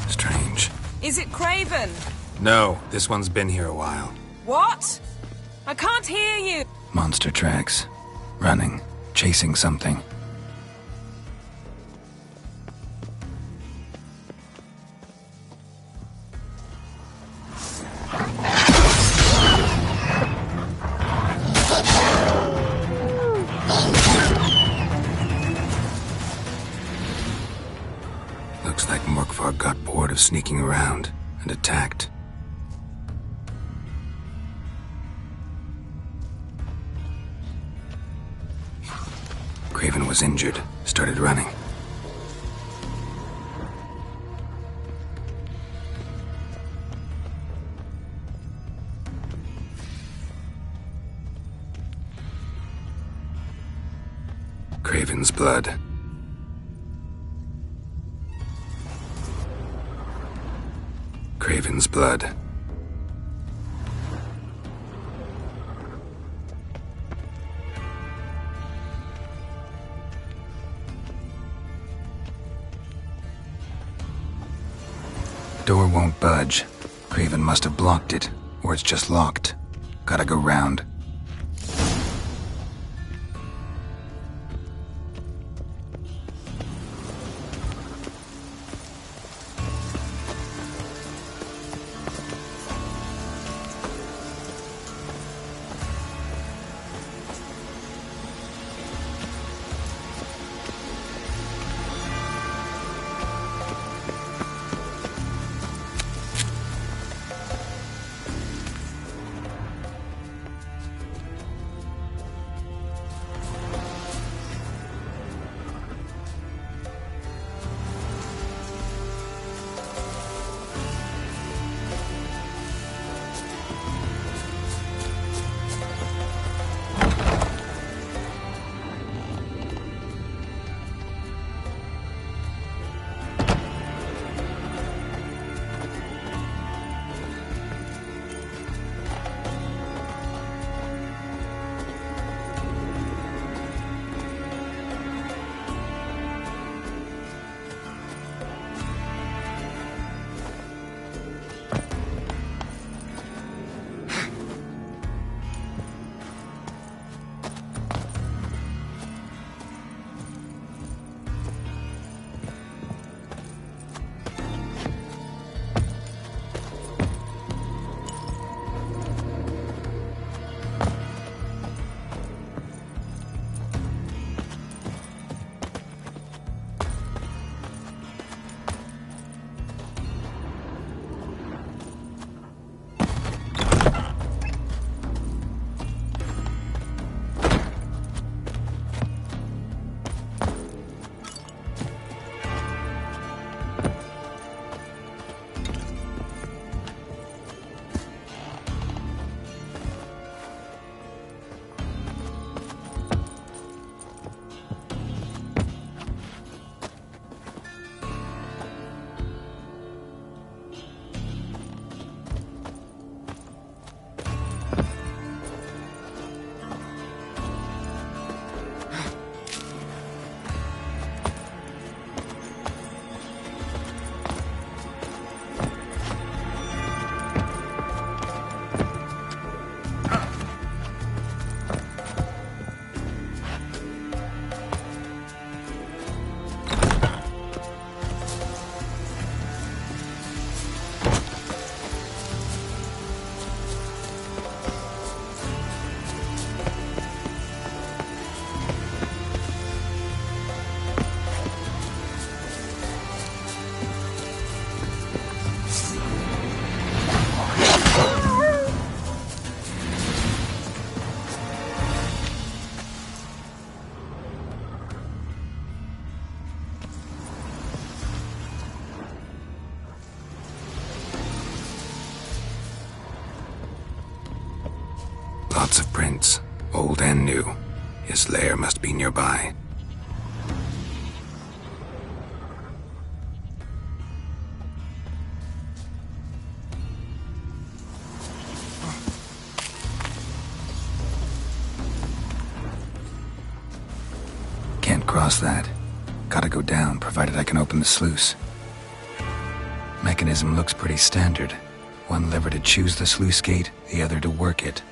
Strange. Is it Craven? No, this one's been here a while. What? I can't hear you. Monster tracks. Running. Chasing something. Looks like Morkvar got bored of sneaking around and attacked. Craven was injured, started running. Craven's blood. Craven's blood. Door won't budge. Craven must have blocked it, or it's just locked. Gotta go round. Lots of prints, old and new. His lair must be nearby. Can't cross that. Gotta go down, provided I can open the sluice. Mechanism looks pretty standard. One lever to choose the sluice gate, the other to work it.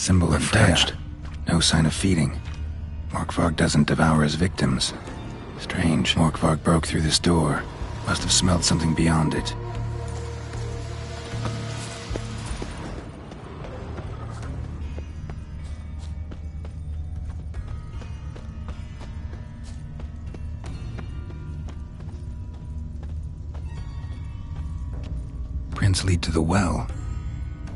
Symbol of Refreshed. No sign of feeding. Morkvarg doesn't devour his victims. Strange. Morkvarg broke through this door. Must have smelled something beyond it. Prints lead to the well.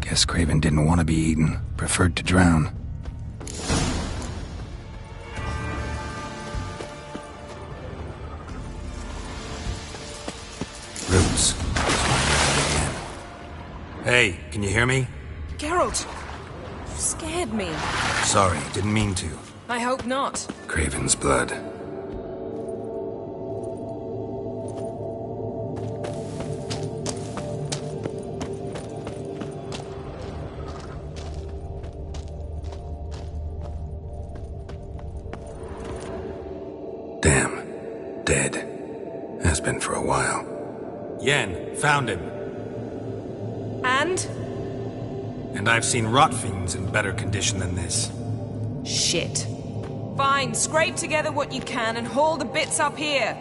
Guess Craven didn't want to be eaten. Preferred to drown. Roots. Hey, can you hear me? Geralt! You scared me. Sorry, didn't mean to. I hope not. Craven's blood. Damn. Dead. Has been for a while. Yen, found him. And? And I've seen rot fiends in better condition than this. Shit. Fine, scrape together what you can and haul the bits up here.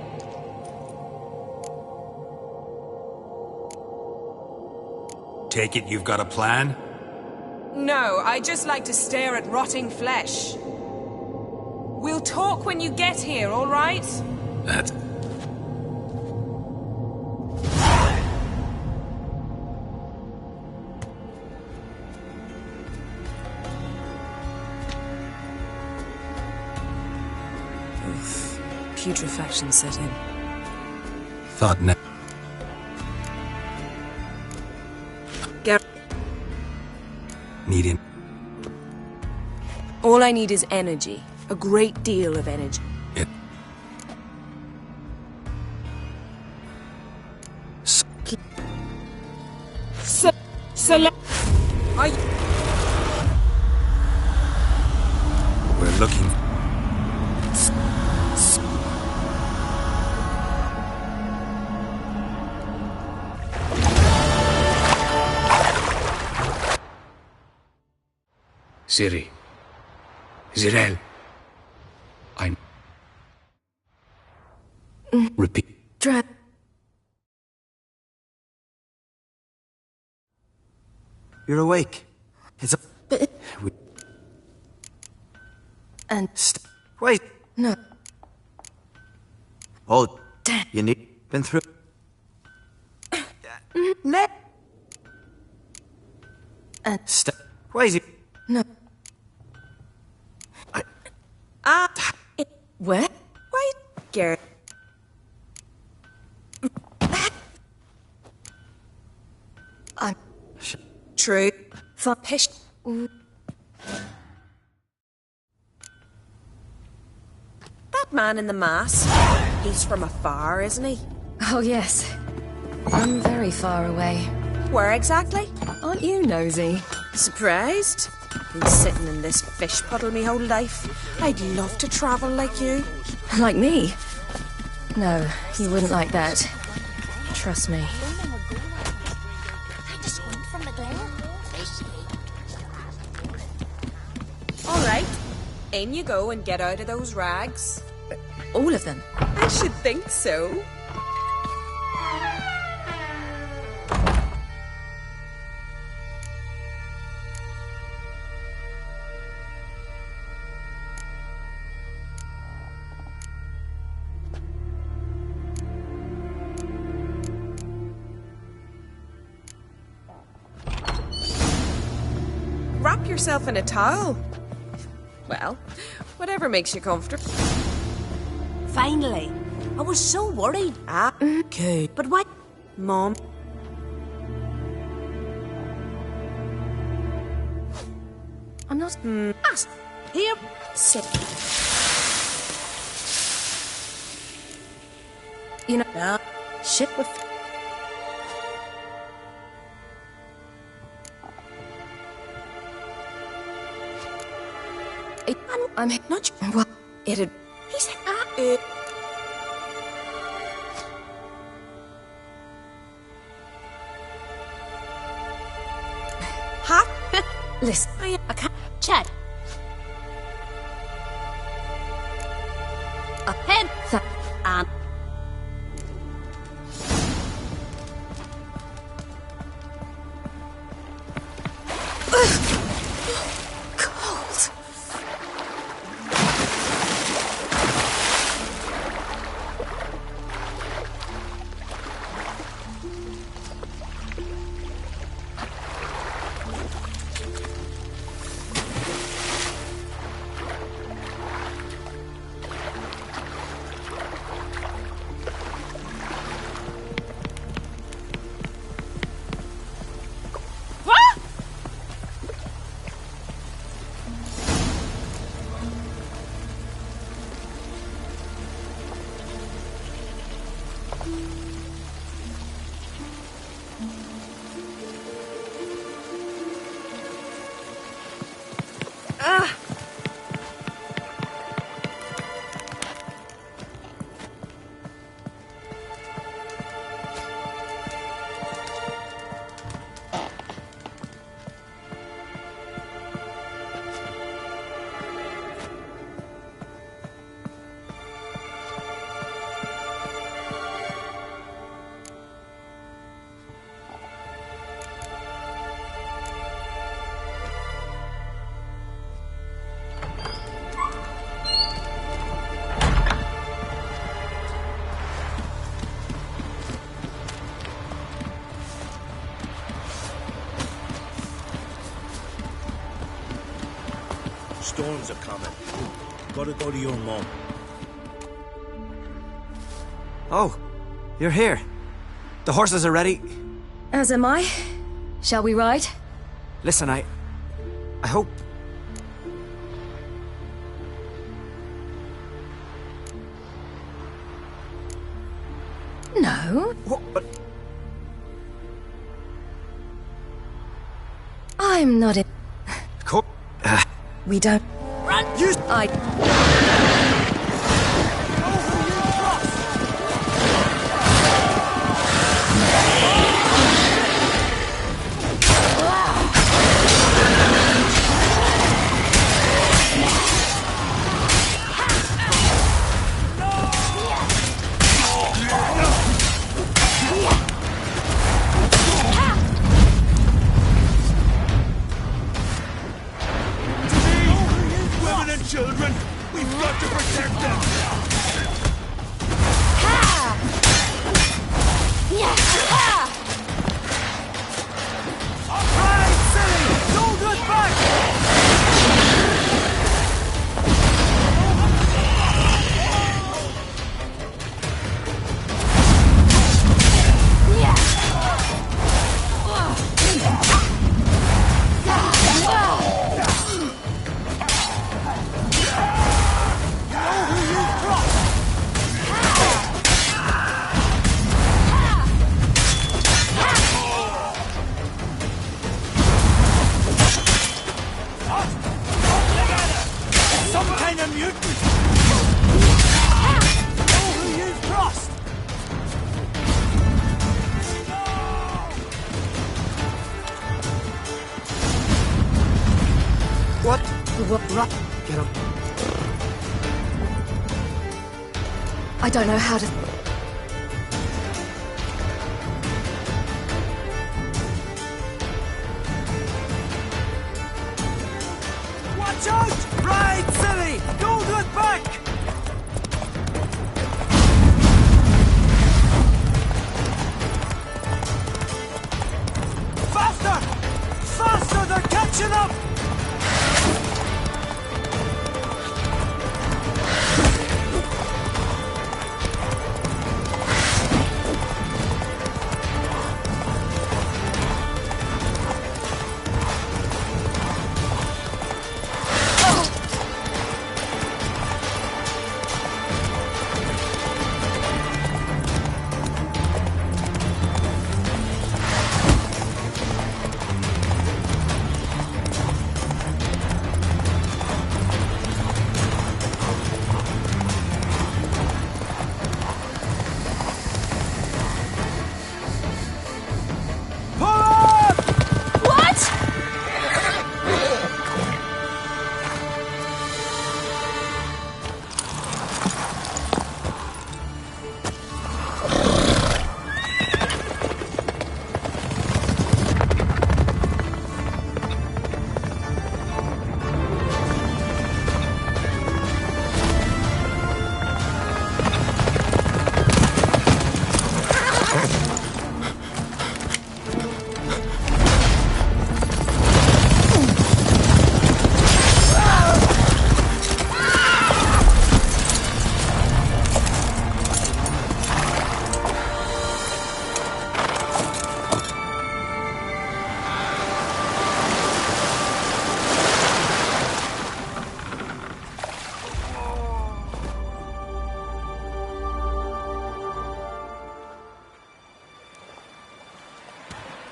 Take it you've got a plan? No, I just like to stare at rotting flesh. We'll talk when you get here, all right? That's... Oof. Putrefaction set in. Thought ne... Need him. All I need is energy. A great deal of energy. It... We're looking... Ciri. Zirel. Repeat. Dra... You're awake. It's a... And... Wait. No. Oh, damn. You need... Been through... And... Why is he... No. Where? Why, Garrett? I'm... True. Fish. That man in the mask, he's from afar, isn't he? Oh, yes. I'm very far away. Where exactly? Aren't you nosy? Surprised? Been sitting in this fish puddle me whole life. I'd love to travel like you. Like me? No, you wouldn't like that. Trust me. All right. In you go and get out of those rags. All of them? I should think so. Wrap yourself in a towel. Well, whatever makes you comfortable. Finally. I was so worried. Okay. But what? Mom. I'm not... Ask. Here. Sit. You know... shit with... I'm not... Well, it'd... He said... Listen, I can't... Chad. A pen and cold. Storms are coming. Gotta go to your mom. Oh, you're here. The horses are ready. As am I. Shall we ride? Listen, I hope... No. What? But... I'm not in... We don't... Run! You... Children, we've got to protect them! Right, silly! Don't look back! Some kind of mutant! Know who you've crossed! What? Get up. I don't know how to... Watch out! Right, silly! Don't look back! Faster! Faster! They're catching up!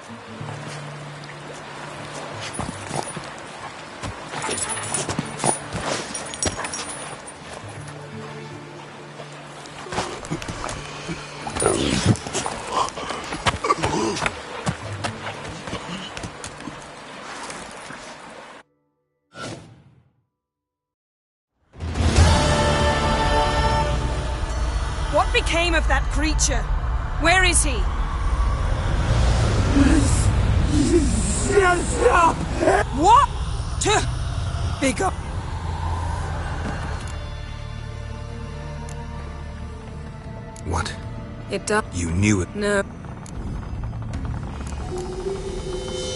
What became of that creature? Where is he? Stop! What? Big up. What? It does. You knew it. No.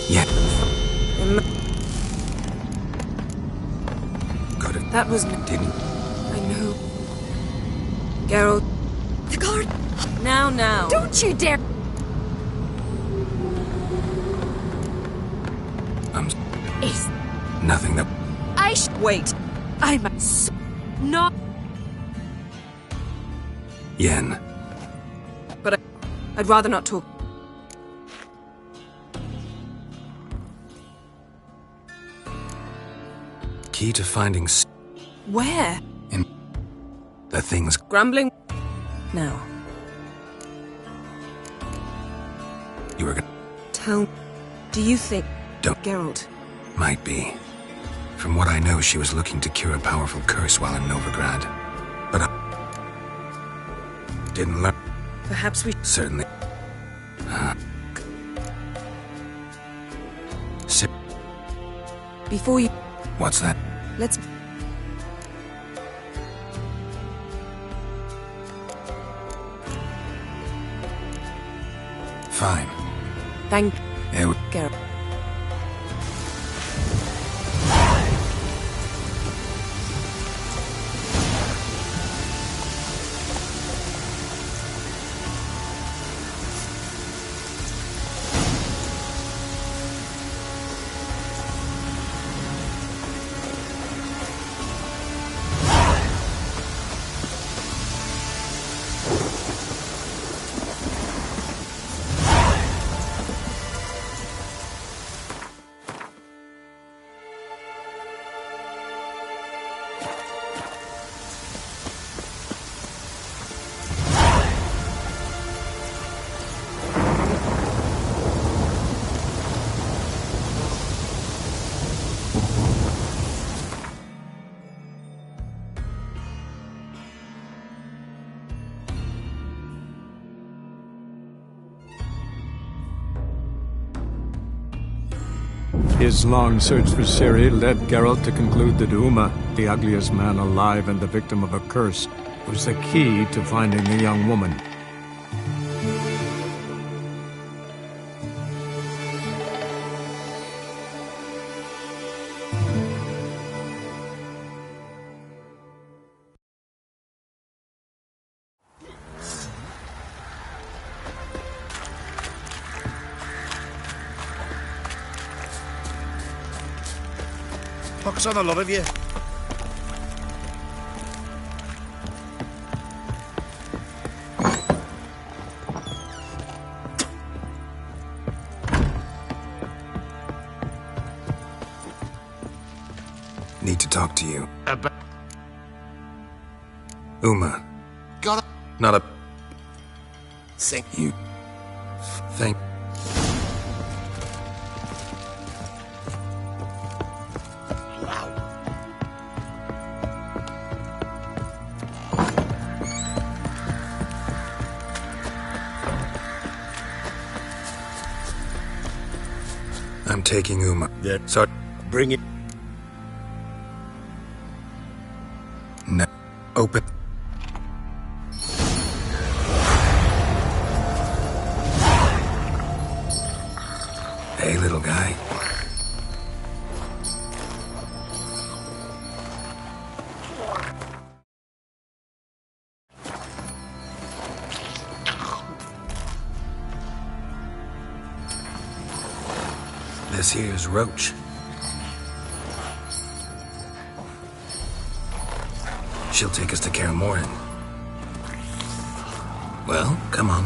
Yeah. Got it. That was. Didn't. I know. Geralt. The guard. Now. Don't you dare. It's nothing that. Wait. I'm not. Yen. But I'd rather not talk. Key to finding Where? in the things. Grumbling. Now. You were gonna. Tell. Do you think? Don't. Geralt. Might be. From what I know, she was looking to cure a powerful curse while in Novigrad. But I didn't learn. Perhaps we. Certainly. Sit. Before you. What's that? Let's. Fine. Thank. Yeah, Geralt. His long search for Ciri led Geralt to conclude that Uma, the ugliest man alive and the victim of a curse, was the key to finding the young woman. Focus on the lot of you. Need to talk to you. Uma. Got it. Not a... Thank you. Thank... I'm taking Uma. So bring it. No. Open. Hey, little guy. This here's Roach. She'll take us to Kaer Morhen. Well, come on.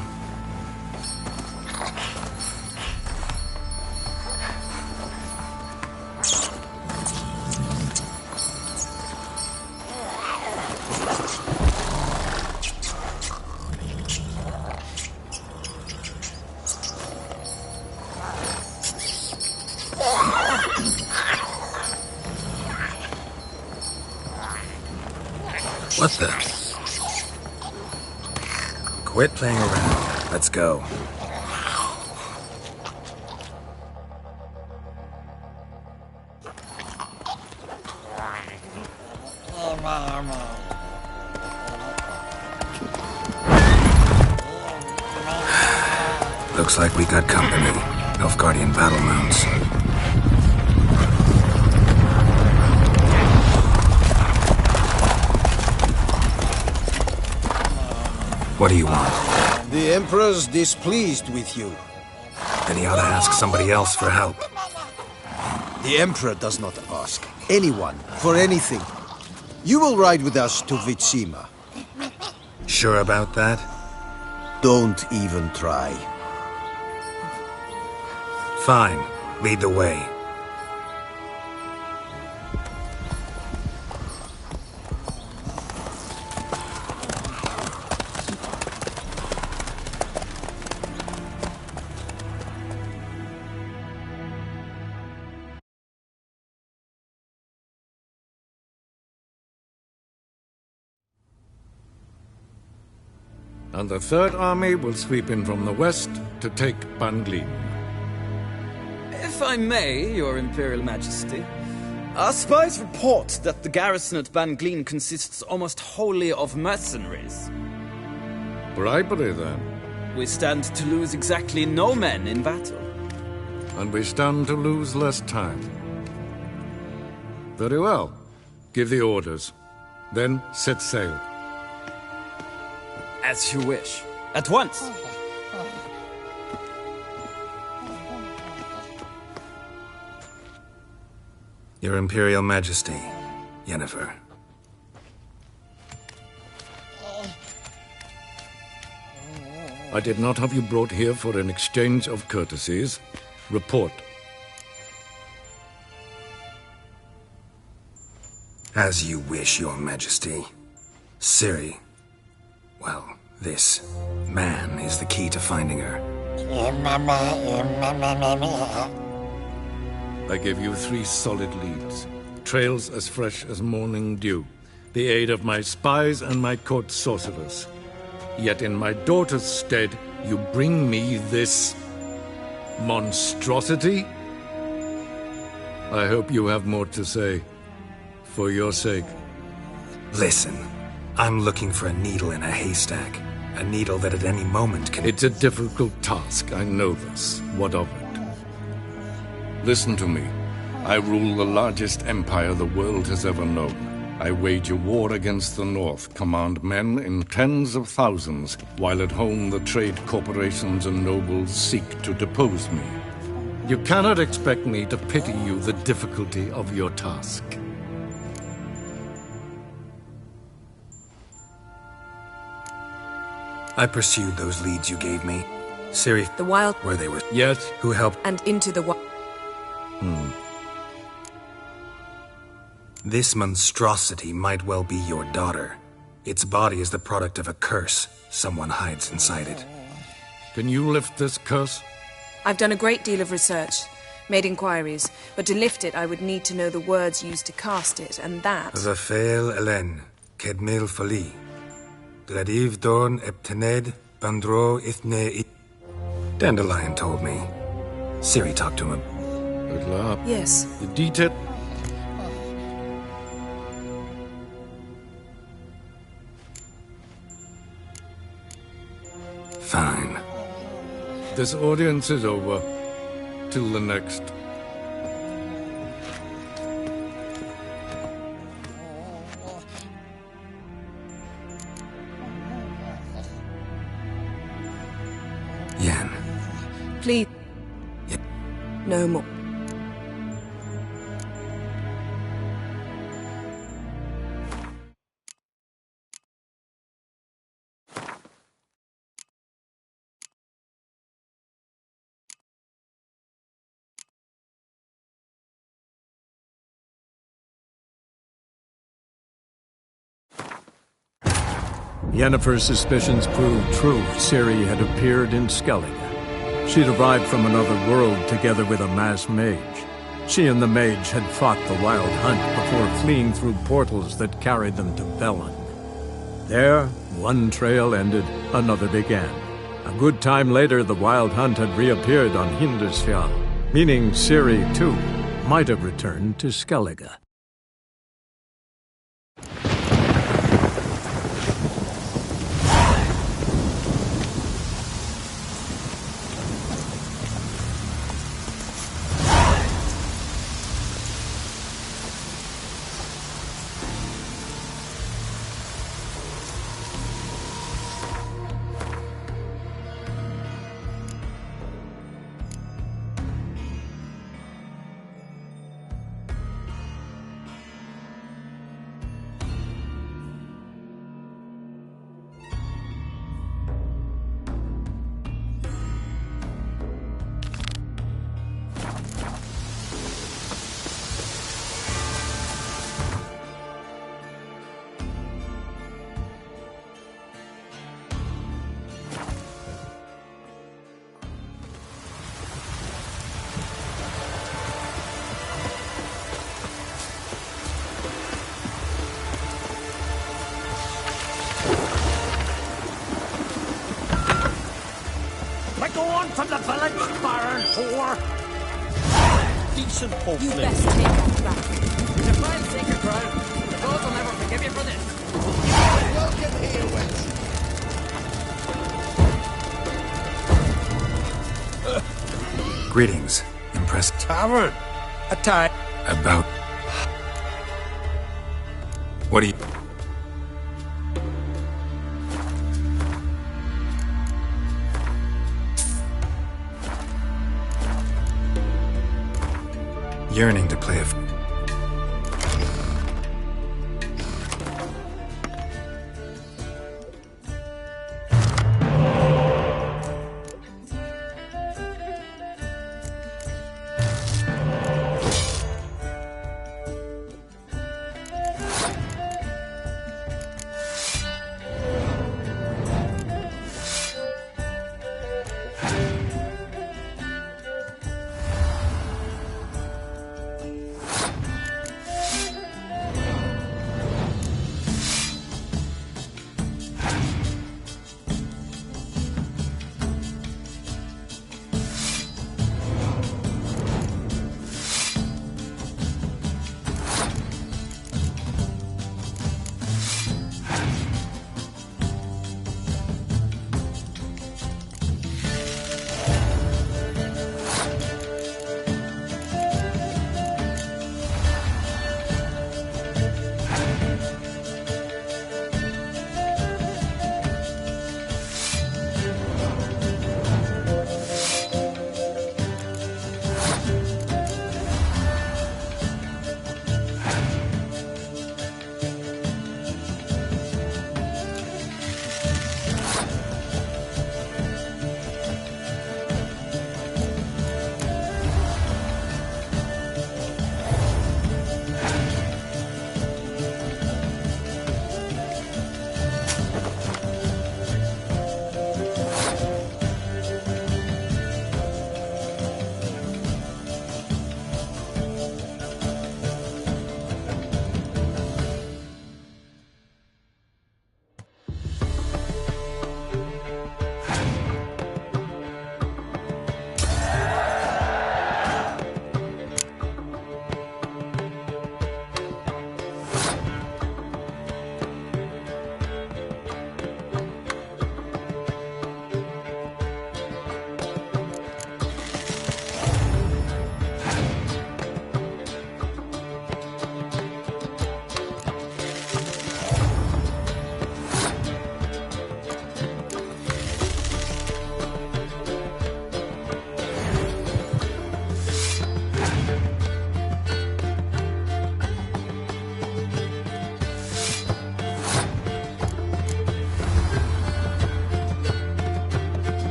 What the? Quit playing around. Let's go. Looks like we got company. Nilfgaardian battle mounts. What do you want? The Emperor's displeased with you. Then he ought to ask somebody else for help. The Emperor does not ask anyone for anything. You will ride with us to Vitsima. Sure about that? Don't even try. Fine. Lead the way. And the Third Army will sweep in from the west to take Banglin. If I may, Your Imperial Majesty, our spies report that the garrison at Banglin consists almost wholly of mercenaries. Bribery, then. We stand to lose exactly no men in battle. And we stand to lose less time. Very well. Give the orders. Then set sail. As you wish. At once. Your Imperial Majesty, Yennefer. I did not have you brought here for an exchange of courtesies. Report. As you wish, Your Majesty. Ciri. Well, this man is the key to finding her. I gave you 3 solid leads. Trails as fresh as morning dew. The aid of my spies and my court sorcerers. Yet in my daughter's stead, you bring me this monstrosity? I hope you have more to say. For your sake. Listen. I'm looking for a needle in a haystack. A needle that at any moment can... It's a difficult task, I know this. What of it? Listen to me. I rule the largest empire the world has ever known. I wage a war against the North, command men in tens of thousands, while at home the trade corporations and nobles seek to depose me. You cannot expect me to pity you the difficulty of your task. I pursued those leads you gave me. Ciri, The wild... where they were... Yes? Who helped... And into the wild... This monstrosity might well be your daughter. Its body is the product of a curse. Someone hides inside it. Can you lift this curse? I've done a great deal of research, made inquiries, but to lift it I would need to know the words used to cast it, and that... Vafael Elen, Kedmil Fali. Gladiv Dorn Eptened, Bandro Ithne... Dandelion told me. Ciri talked to him. Yes. The detail... Fine. This audience is over. Till the next. Yen. Please. No more. Yennefer's suspicions proved true. Ciri had appeared in Skellige. She'd arrived from another world together with a masked mage. She and the mage had fought the Wild Hunt before fleeing through portals that carried them to Velen. There, one trail ended, another began. A good time later, the Wild Hunt had reappeared on Hindersfjall, meaning Ciri, too, might have returned to Skellige. Let go on from the village, baron whore! Decent poor You flint. best take off that. Defile sacred ground. The gods will never forgive you for this. Welcome here, wench. Greetings. Impressed? Tavern. A time. About... What do you... Yearning to play a...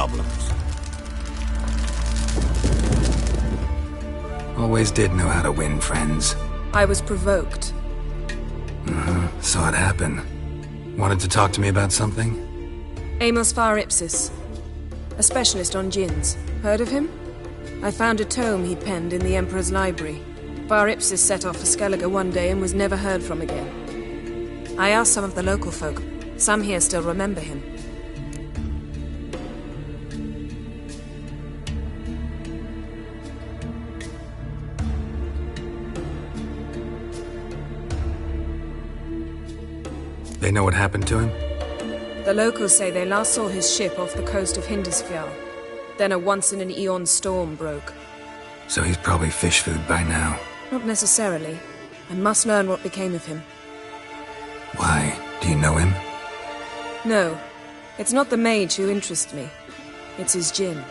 problems. Always did know how to win friends. I was provoked. Saw it happen. Wanted to talk to me about something? Amos Far Ipsis, a specialist on djinns. Heard of him? I found a tome he penned in the Emperor's library. Far Ipsis set off for Skellige one day and was never heard from again. I asked some of the local folk. Some here still remember him. They know what happened to him? The locals say they last saw his ship off the coast of Hindisfjall. Then a once-in-an-eon storm broke. So he's probably fish food by now. Not necessarily. I must learn what became of him. Why? Do you know him? No. It's not the mage who interests me. It's his djinn.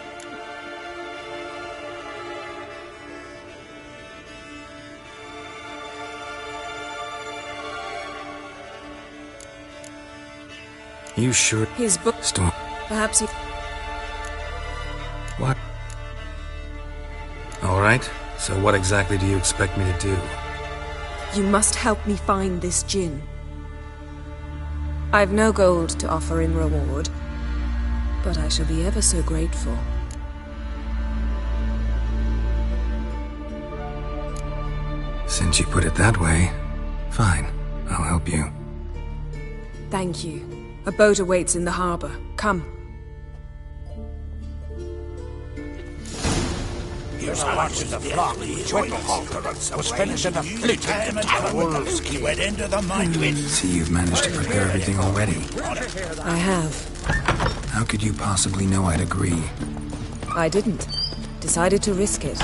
You sure? His book... Storm. Perhaps he... What? Alright, so what exactly do you expect me to do? You must help me find this djinn. I've no gold to offer in reward, but I shall be ever so grateful. Since you put it that way, fine, I'll help you. Thank you. A boat awaits in the harbor. Come. Here's watching the flock which was finishing the fleet and the wolves he went into the mine with. See, you've managed to prepare everything already. I have. How could you possibly know I'd agree? I didn't. Decided to risk it.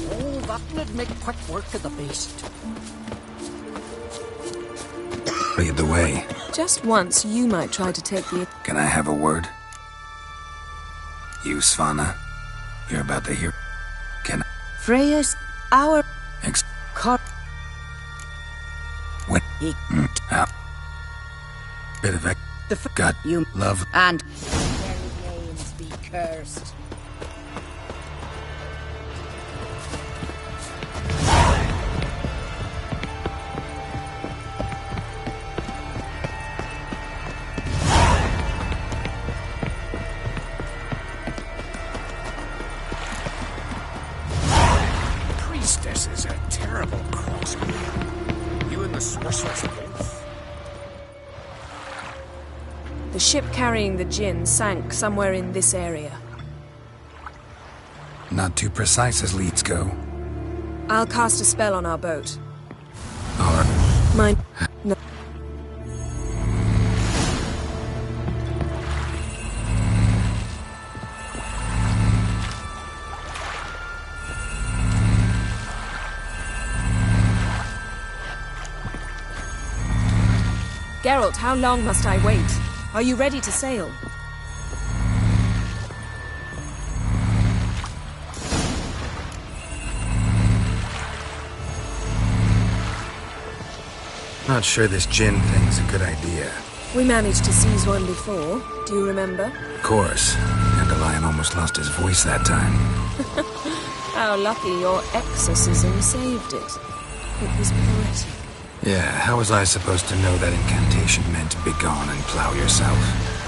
Oh, that'd make quick work of the beast. Lead the way. Just once, you might try to take the... Can I have a word? You, Svana. You're about to hear... Can I... Freya's our... Cut. When... Out. Bit of a... gut. You... Love... And... Very names be cursed. This is a terrible crossbreed. You and the sorceress both. The ship carrying the djinn sank somewhere in this area. Not too precise as leads go. I'll cast a spell on our boat. Or... Mine... No. Geralt, how long must I wait? Are you ready to sail? Not sure this djinn thing's a good idea. We managed to seize one before. Do you remember? Of course. And the lion almost lost his voice that time. How lucky your exorcism saved it. It was poetic. Yeah, how was I supposed to know that incantation meant begone and plow yourself?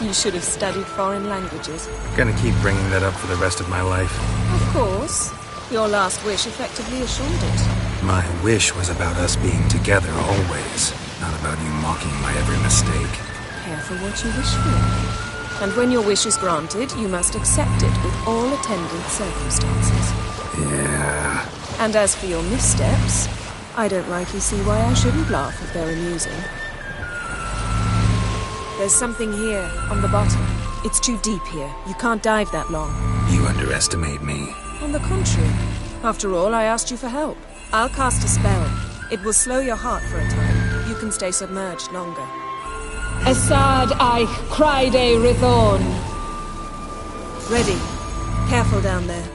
You should have studied foreign languages. Gonna keep bringing that up for the rest of my life. Of course. Your last wish effectively assured it. My wish was about us being together always, not about you mocking my every mistake. Careful what you wish for. And when your wish is granted, you must accept it with all attendant circumstances. Yeah. And as for your missteps, I don't rightly see why I shouldn't laugh if they're amusing. There's something here, on the bottom. It's too deep here. You can't dive that long. You underestimate me. On the contrary. After all, I asked you for help. I'll cast a spell. It will slow your heart for a time. You can stay submerged longer. Assad Eich Cryde Rithorn. Ready. Careful down there.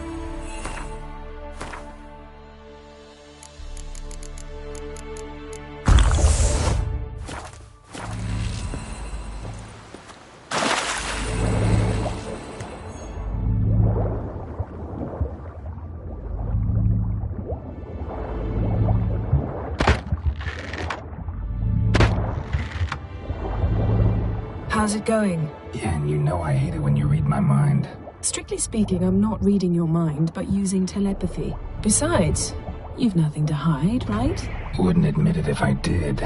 How's it going? Yeah, and you know I hate it when you read my mind. Strictly speaking, I'm not reading your mind, but using telepathy. Besides, you've nothing to hide, right? Wouldn't admit it if I did.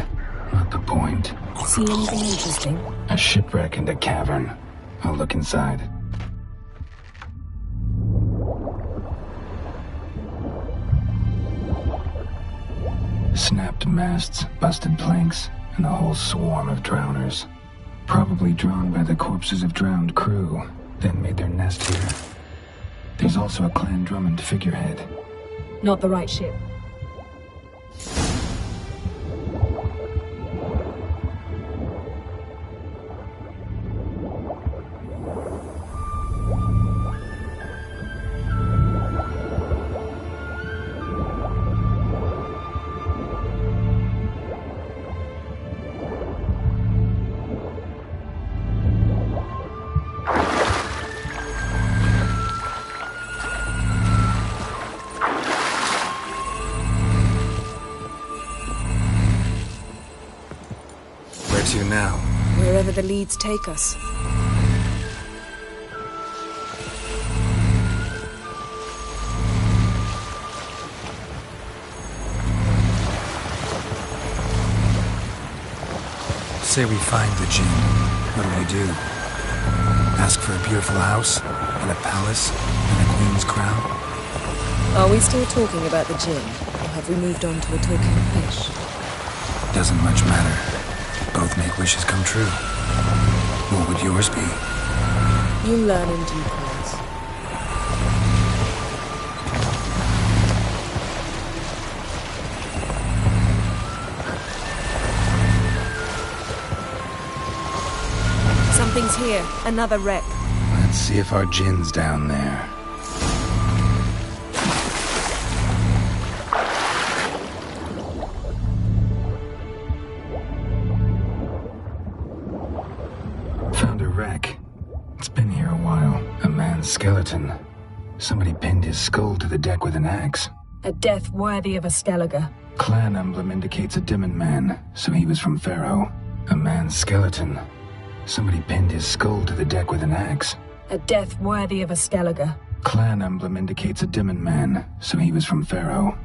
Not the point. See anything interesting? A shipwreck and a cavern. I'll look inside. Snapped masts, busted planks, and a whole swarm of drowners. Probably drawn by the corpses of drowned crew, then made their nest here. There's also a Clan Drummond figurehead. Not the right ship. To now? Wherever the leads take us. Say we find the Jinn. What do I do? Ask for a beautiful house, and a palace, and a queen's crown? Are we still talking about the Jinn, or have we moved on to a talking fish? Doesn't much matter. Both make wishes come true. What would yours be? You learn in due course. Something's here. Another wreck. Let's see if our Jinn's down there. Skeleton. Somebody pinned his skull to the deck with an axe. A death worthy of a Skellige. Clan emblem indicates a Dimmen man, so he was from Pharaoh. A man's skeleton. Somebody pinned his skull to the deck with an axe. A death worthy of a Skellige. Clan emblem indicates a Dimmen man, so he was from Pharaoh.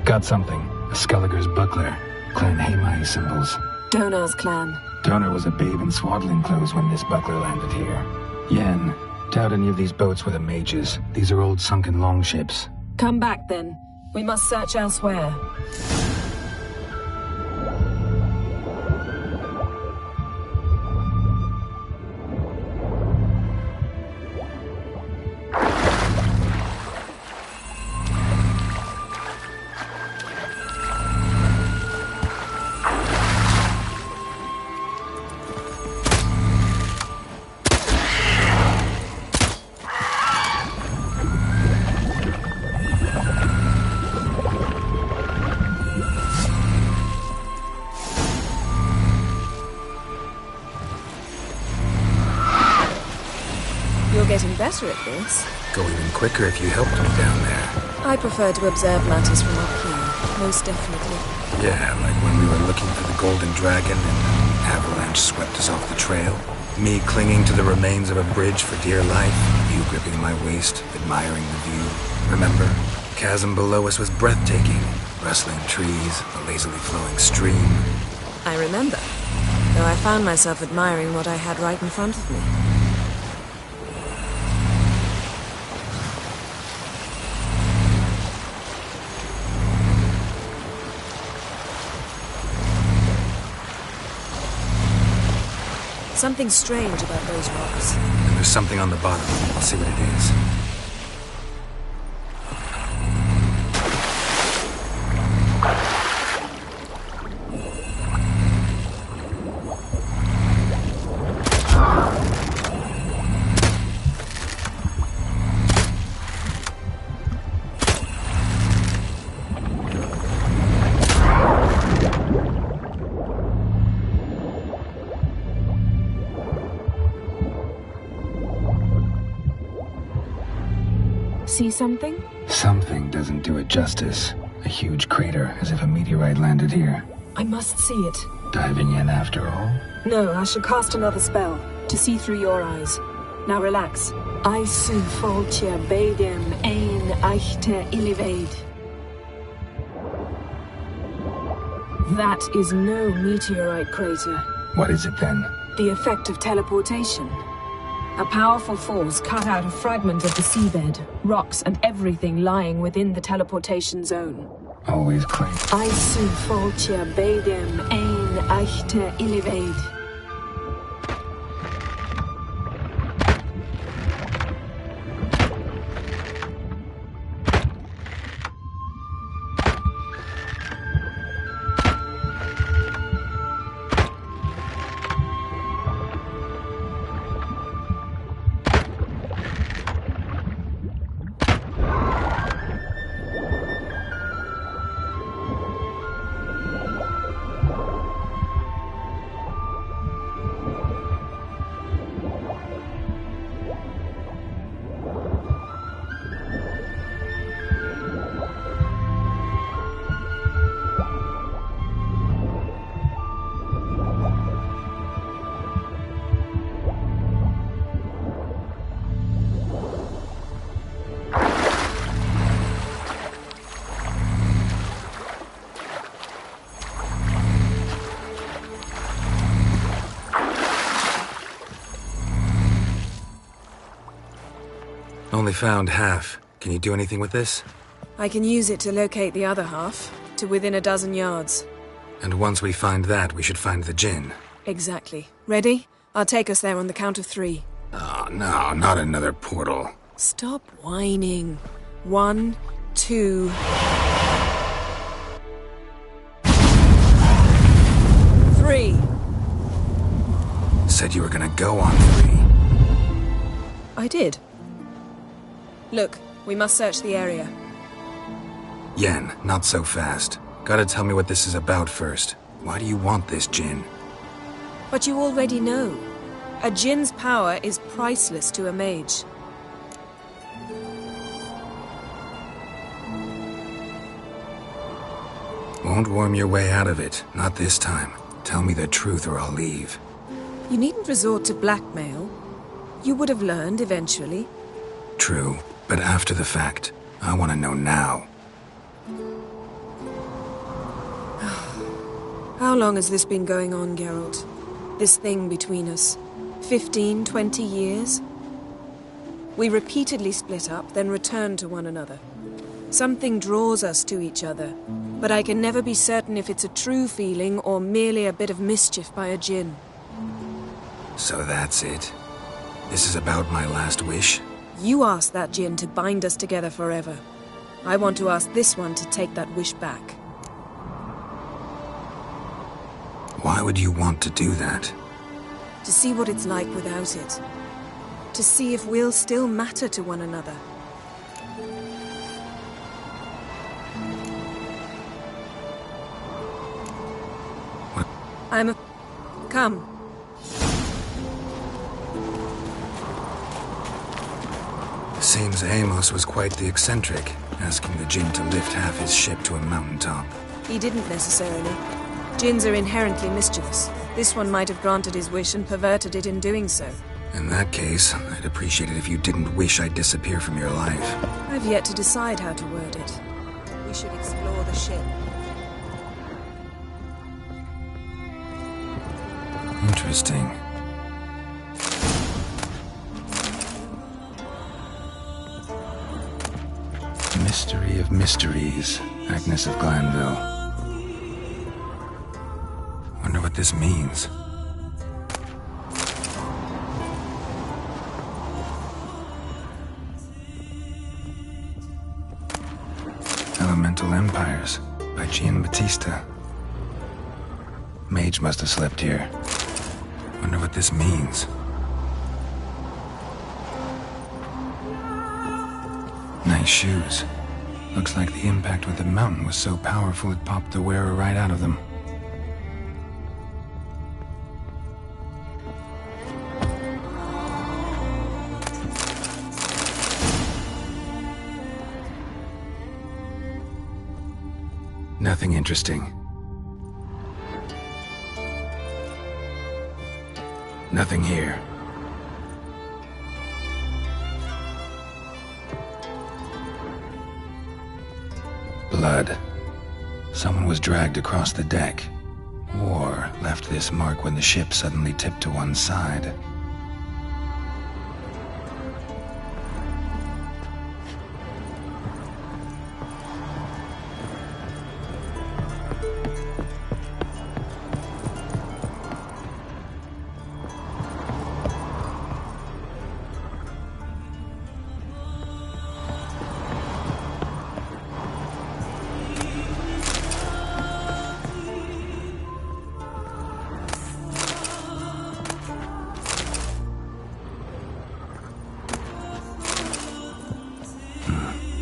Got something. A Skellige's buckler. Clan Hamai symbols. Donar's clan. Donar was a babe in swaddling clothes when this buckler landed here. Yen, doubt any of these boats were the mages. These are old sunken longships. Come back then. We must search elsewhere. Getting better at this. Go even quicker if you helped me down there. I prefer to observe matters from up here, most definitely. Yeah, like when we were looking for the Golden Dragon and an avalanche swept us off the trail. Me clinging to the remains of a bridge for dear life. You gripping my waist, admiring the view. Remember? The chasm below us was breathtaking. Rustling trees, a lazily flowing stream. I remember, though I found myself admiring what I had right in front of me. Something strange about those rocks. And there's something on the bottom. I'll see what it is. See something? Something doesn't do it justice. A huge crater, as if a meteorite landed here. I must see it. Diving in after all? No, I shall cast another spell, to see through your eyes. Now relax. I su foltia bedem ein eichte illivaid. That is no meteorite crater. What is it then? The effect of teleportation. A powerful force cut out a fragment of the seabed, rocks and everything lying within the teleportation zone. Always clean. I su foltia bedem ein eichte illivaid. Only found half. Can you do anything with this? I can use it to locate the other half, to within a dozen yards. And once we find that, we should find the djinn. Exactly. Ready? I'll take us there on the count of 3. Oh, no, not another portal. Stop whining. 1, 2... Three. Said you were gonna go on 3. I did. Look, we must search the area. Yen, not so fast. Gotta tell me what this is about first. Why do you want this djinn? But you already know. A djinn's power is priceless to a mage. Won't worm your way out of it. Not this time. Tell me the truth or I'll leave. You needn't resort to blackmail. You would have learned eventually. True, but after the fact. I want to know now. How long has this been going on, Geralt? This thing between us? 15, 20 years? We repeatedly split up, then returned to one another. Something draws us to each other, but I can never be certain if it's a true feeling or merely a bit of mischief by a djinn. So that's it. This is about my last wish? You asked that djinn to bind us together forever. I want to ask this one to take that wish back. Why would you want to do that? To see what it's like without it. To see if we'll still matter to one another. What? Come. Seems Amos was quite the eccentric, asking the djinn to lift half his ship to a mountaintop. He didn't necessarily. Djinns are inherently mischievous. This one might have granted his wish and perverted it in doing so. In that case, I'd appreciate it if you didn't wish I'd disappear from your life. I've yet to decide how to word it. We should explore the ship. Interesting. Mystery of mysteries, Agnes of Glanville. Wonder what this means. Vampires by Giambattista. Mage must have slept here. Wonder what this means. Nice shoes. Looks like the impact with the mountain was so powerful it popped the wearer right out of them. Nothing interesting. Nothing here. Blood. Someone was dragged across the deck. Or left this mark when the ship suddenly tipped to one side.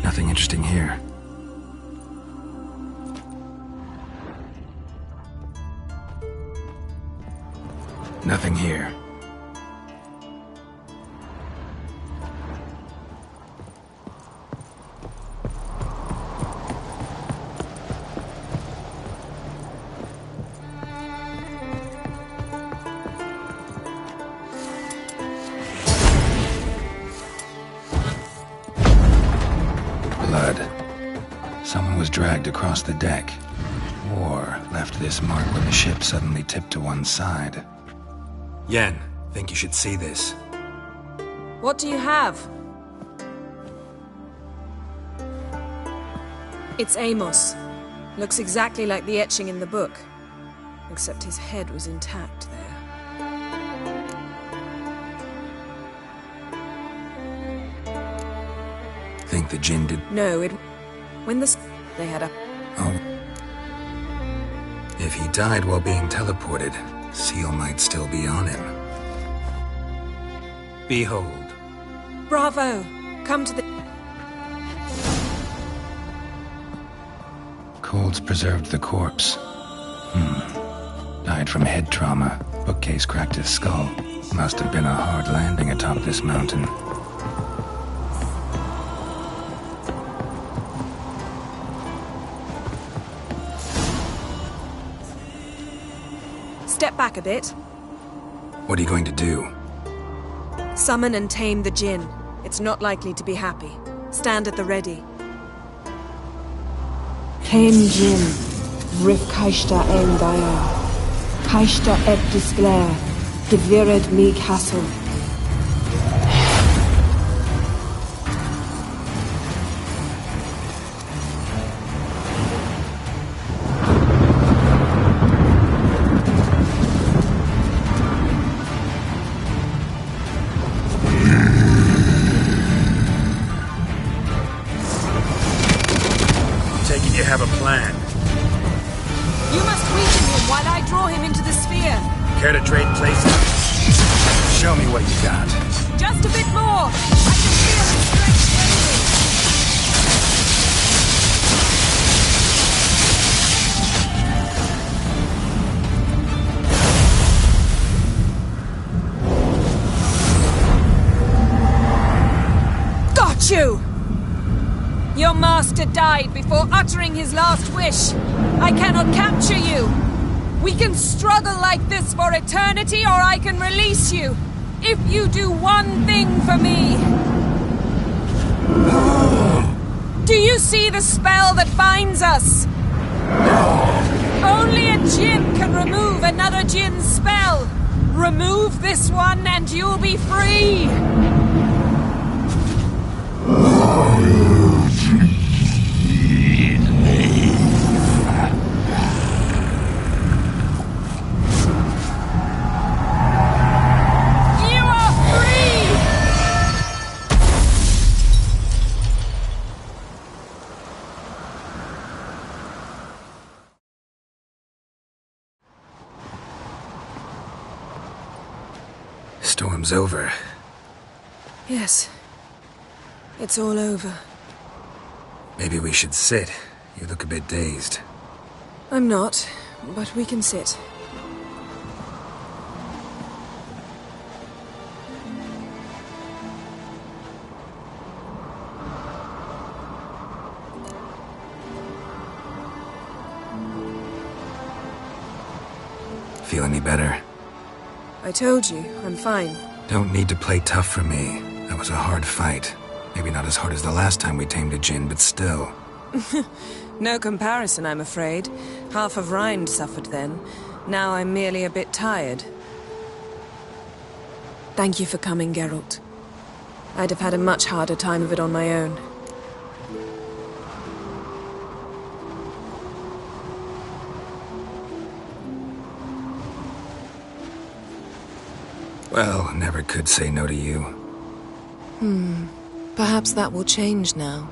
Nothing interesting here. Nothing here. Blood. Someone was dragged across the deck. Or left this mark when the ship suddenly tipped to one side. Yen, think you should see this. What do you have? It's Amos. Looks exactly like the etching in the book. Except his head was intact there. Think the Jinn did... No, when they had a... Oh. If he died while being teleported, Seal might still be on him. Behold. Bravo! Come to the... Cold's preserved the corpse. Died from head trauma. Bookcase cracked his skull. Must have been a hard landing atop this mountain. Step back a bit. What are you going to do? Summon and tame the Jinn. It's not likely to be happy. Stand at the ready. Tame Jinn. Rif Kaishta ein Daya. Kaishta et Disglair. Gevired me castle. You have a plan. You must weaken him while I draw him into the sphere. Care to trade places? Show me what you got. Just a bit more. I can feel his strength waning. Got you! Your master died before uttering his last wish. I cannot capture you. We can struggle like this for eternity, or I can release you. If you do one thing for me. Do you see the spell that binds us? Only a Jinn can remove another Jinn's spell. Remove this one and you'll be free. storm's over. Yes. It's all over. Maybe we should sit. You look a bit dazed. I'm not, but we can sit. Feel any better? I told you, I'm fine. Don't need to play tough for me. That was a hard fight. Maybe not as hard as the last time we tamed a djinn, but still. No comparison, I'm afraid. Half of Rind suffered then. Now I'm merely a bit tired. Thank you for coming, Geralt. I'd have had a much harder time of it on my own. Well, never could say no to you. Perhaps that will change now.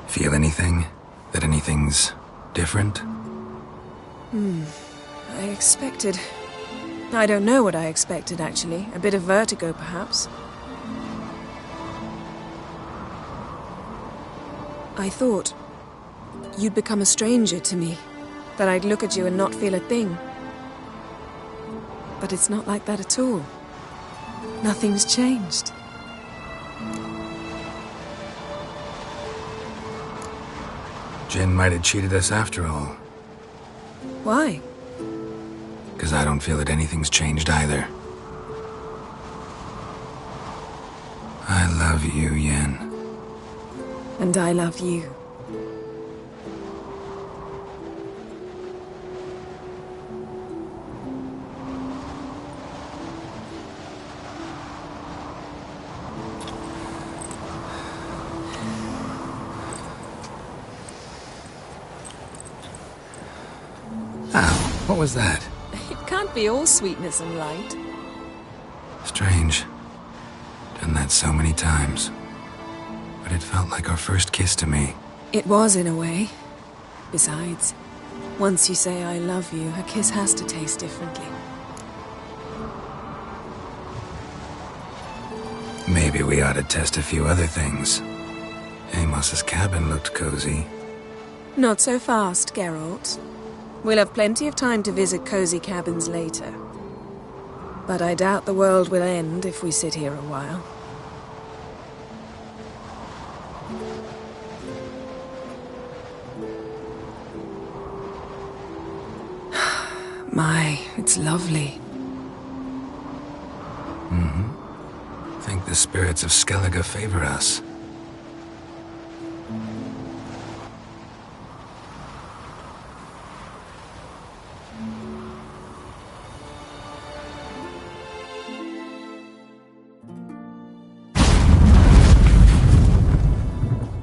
Feel anything? That anything's different? I expected... I don't know what I expected, actually. A bit of vertigo, perhaps. I thought you'd become a stranger to me. That I'd look at you and not feel a thing. But it's not like that at all. Nothing's changed. Jinn might have cheated us after all. Why? Because I don't feel that anything's changed either. I love you, Yen. And I love you. Ow, what was that? It can't be all sweetness and light. Strange. Done that so many times. But it felt like our first kiss to me. It was, in a way. Besides, once you say I love you, a kiss has to taste differently. Maybe we ought to test a few other things. Amos's cabin looked cozy. Not so fast, Geralt. We'll have plenty of time to visit cozy cabins later. But I doubt the world will end if we sit here a while. My, it's lovely. Think the spirits of Skellige favor us.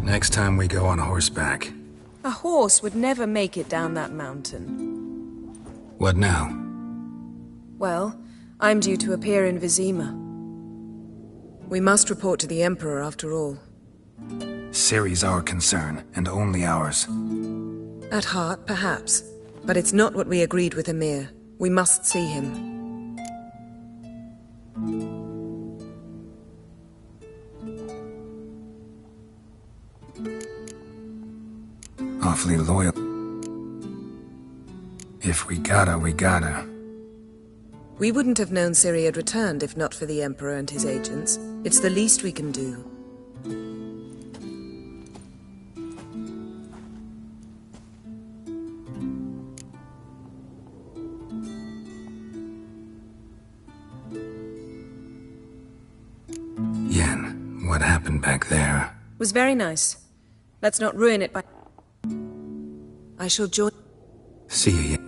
Next time we go on horseback. A horse would never make it down that mountain. What now? Well, I'm due to appear in Vizima. We must report to the Emperor after all. Ciri's our concern, and only ours. At heart, perhaps. But it's not what we agreed with Emir. We must see him. Awfully loyal. If we gotta, we gotta. We wouldn't have known Ciri had returned if not for the Emperor and his agents. It's the least we can do. Yen, what happened back there? Was very nice. Let's not ruin it by... I shall join... See you, Yen.